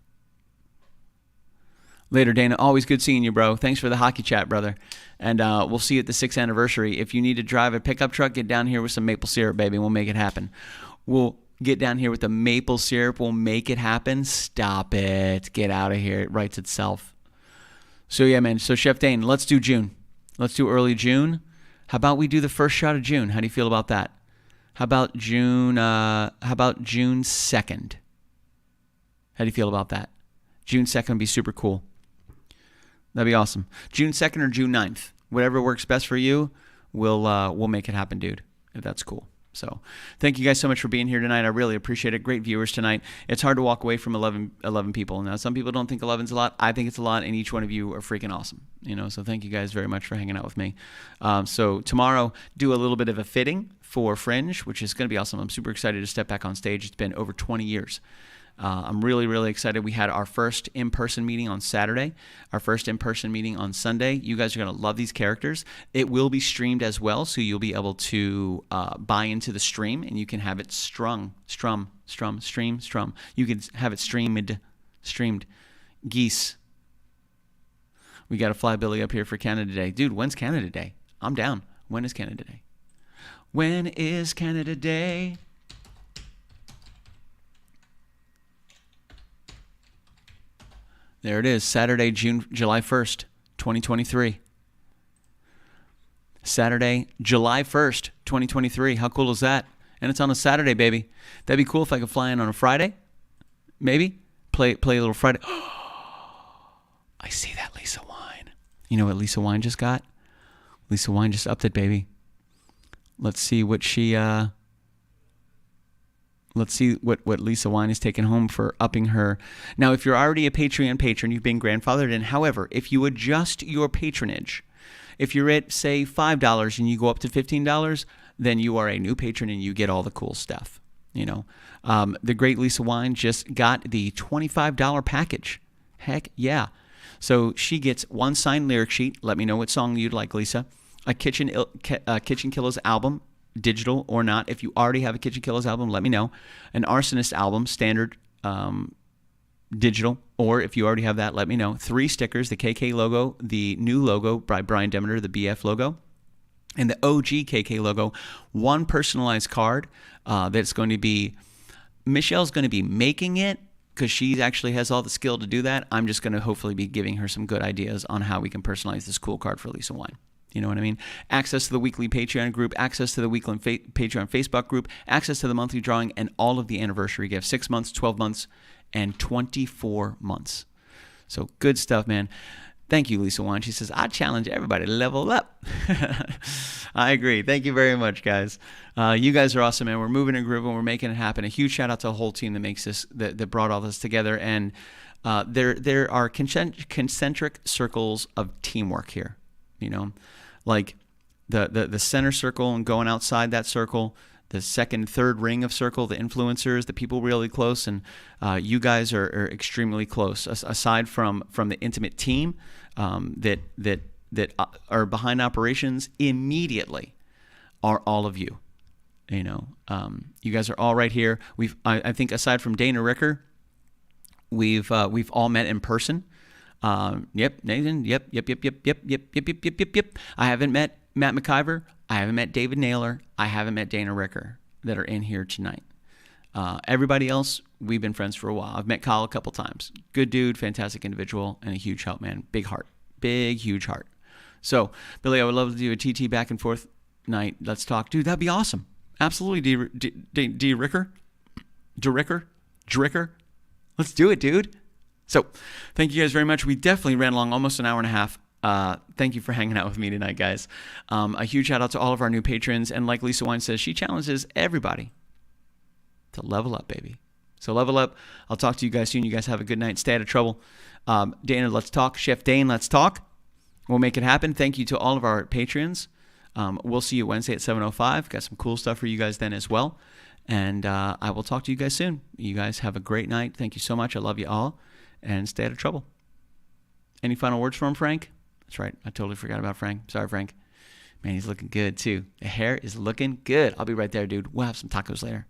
Speaker 1: Later, Dana. Always good seeing you, bro. Thanks for the hockey chat, brother. And we'll see you at the 6th anniversary. If you need to drive a pickup truck, get down here with some maple syrup, baby. We'll make it happen. We'll get down here with the maple syrup. We'll make it happen. Stop it. Get out of here. It writes itself. So, yeah, man. So, Chef Dane, let's do June. Let's do early June. How about we do the first shot of June? How do you feel about that? How about June 2nd? How do you feel about that? June 2nd would be super cool. That'd be awesome. June 2nd or June 9th. Whatever works best for you, we'll make it happen, dude, if that's cool. So thank you guys so much for being here tonight. I really appreciate it. Great viewers tonight. It's hard to walk away from 11 people. Now, some people don't think 11's a lot. I think it's a lot, and each one of you are freaking awesome. So thank you guys very much for hanging out with me. So tomorrow, do a little bit of a fitting for Fringe, which is going to be awesome. I'm super excited to step back on stage. It's been over 20 years. I'm really, really excited. We had our first in-person meeting on Saturday, our first in-person meeting on Sunday. You guys are going to love these characters. It will be streamed as well, so you'll be able to buy into the stream, and you can have it strum. You can have it streamed. Geese. We got to fly Billy up here for Canada Day. Dude, when's Canada Day? I'm down. When is Canada Day? When is Canada Day? There it is, Saturday, July 1st, 2023. Saturday, July 1st, 2023. How cool is that? And it's on a Saturday, baby. That'd be cool if I could fly in on a Friday Maybe play a little Friday. I see that Lisa Wine. You know what Lisa Wine just got? Lisa Wine just upped it, baby. Let's see what she. Let's see what Lisa Wine is taking home for upping her. Now, if you're already a Patreon patron, you've been grandfathered in. However, if you adjust your patronage, if you're at, say, $5 and you go up to $15, then you are a new patron and you get all the cool stuff. You know, the great Lisa Wine just got the $25 package. Heck yeah. So she gets one signed lyric sheet. Let me know what song you'd like, Lisa. A KitchenKillaz album, digital or not. If you already have a KitchenKillaz album, let me know. An Arsonist album, standard digital, or if you already have that, let me know. 3 stickers, the KK logo, the new logo by Brian Demeter, the BF logo, and the OG KK logo. 1 personalized card that's going to be, Michelle's going to be making it because she actually has all the skill to do that. I'm just going to hopefully be giving her some good ideas on how we can personalize this cool card for Lisa Wine. You know what I mean? Access to the weekly Patreon group, access to the weekly Patreon Facebook group, access to the monthly drawing, and all of the anniversary gifts. 6 months, 12 months, and 24 months. So good stuff, man. Thank you, Lisa Wine. She says, I challenge everybody to level up. I agree. Thank you very much, guys. You guys are awesome, man. We're moving and grooving. We're making it happen. A huge shout out to the whole team that makes this, that brought all this together. And there are concentric circles of teamwork here. You know, like the center circle and going outside that circle, the second, third ring of circle, the influencers, the people really close, and you guys are extremely close. Aside from the intimate team that are behind operations, immediately are all of you. You know, you guys are all right here. I think aside from Dana Ricker, we've all met in person. Yep, Nathan. Yep. I haven't met Matt McIver. I haven't met David Naylor. I haven't met Dana Ricker that are in here tonight. Everybody else, we've been friends for a while. I've met Kyle a couple times. Good dude, fantastic individual, and a huge help, man. Big heart. Big, huge heart. So, Billy, I would love to do a TT back and forth night. Let's talk. Dude, that'd be awesome. Absolutely, D. Ricker. Dricker. Let's do it, dude. So, thank you guys very much. We definitely ran along almost an hour and a half. Thank you for hanging out with me tonight, guys. A huge shout out to all of our new patrons. And like Lisa Wine says, she challenges everybody to level up, baby. So level up. I'll talk to you guys soon. You guys have a good night. Stay out of trouble. Dana, let's talk. Chef Dane, let's talk. We'll make it happen. Thank you to all of our patrons. We'll see you Wednesday at 7:05. Got some cool stuff for you guys then as well. And I will talk to you guys soon. You guys have a great night. Thank you so much. I love you all. And stay out of trouble. Any final words for him, Frank? That's right. I totally forgot about Frank. Sorry, Frank. Man, he's looking good, too. The hair is looking good. I'll be right there, dude. We'll have some tacos later.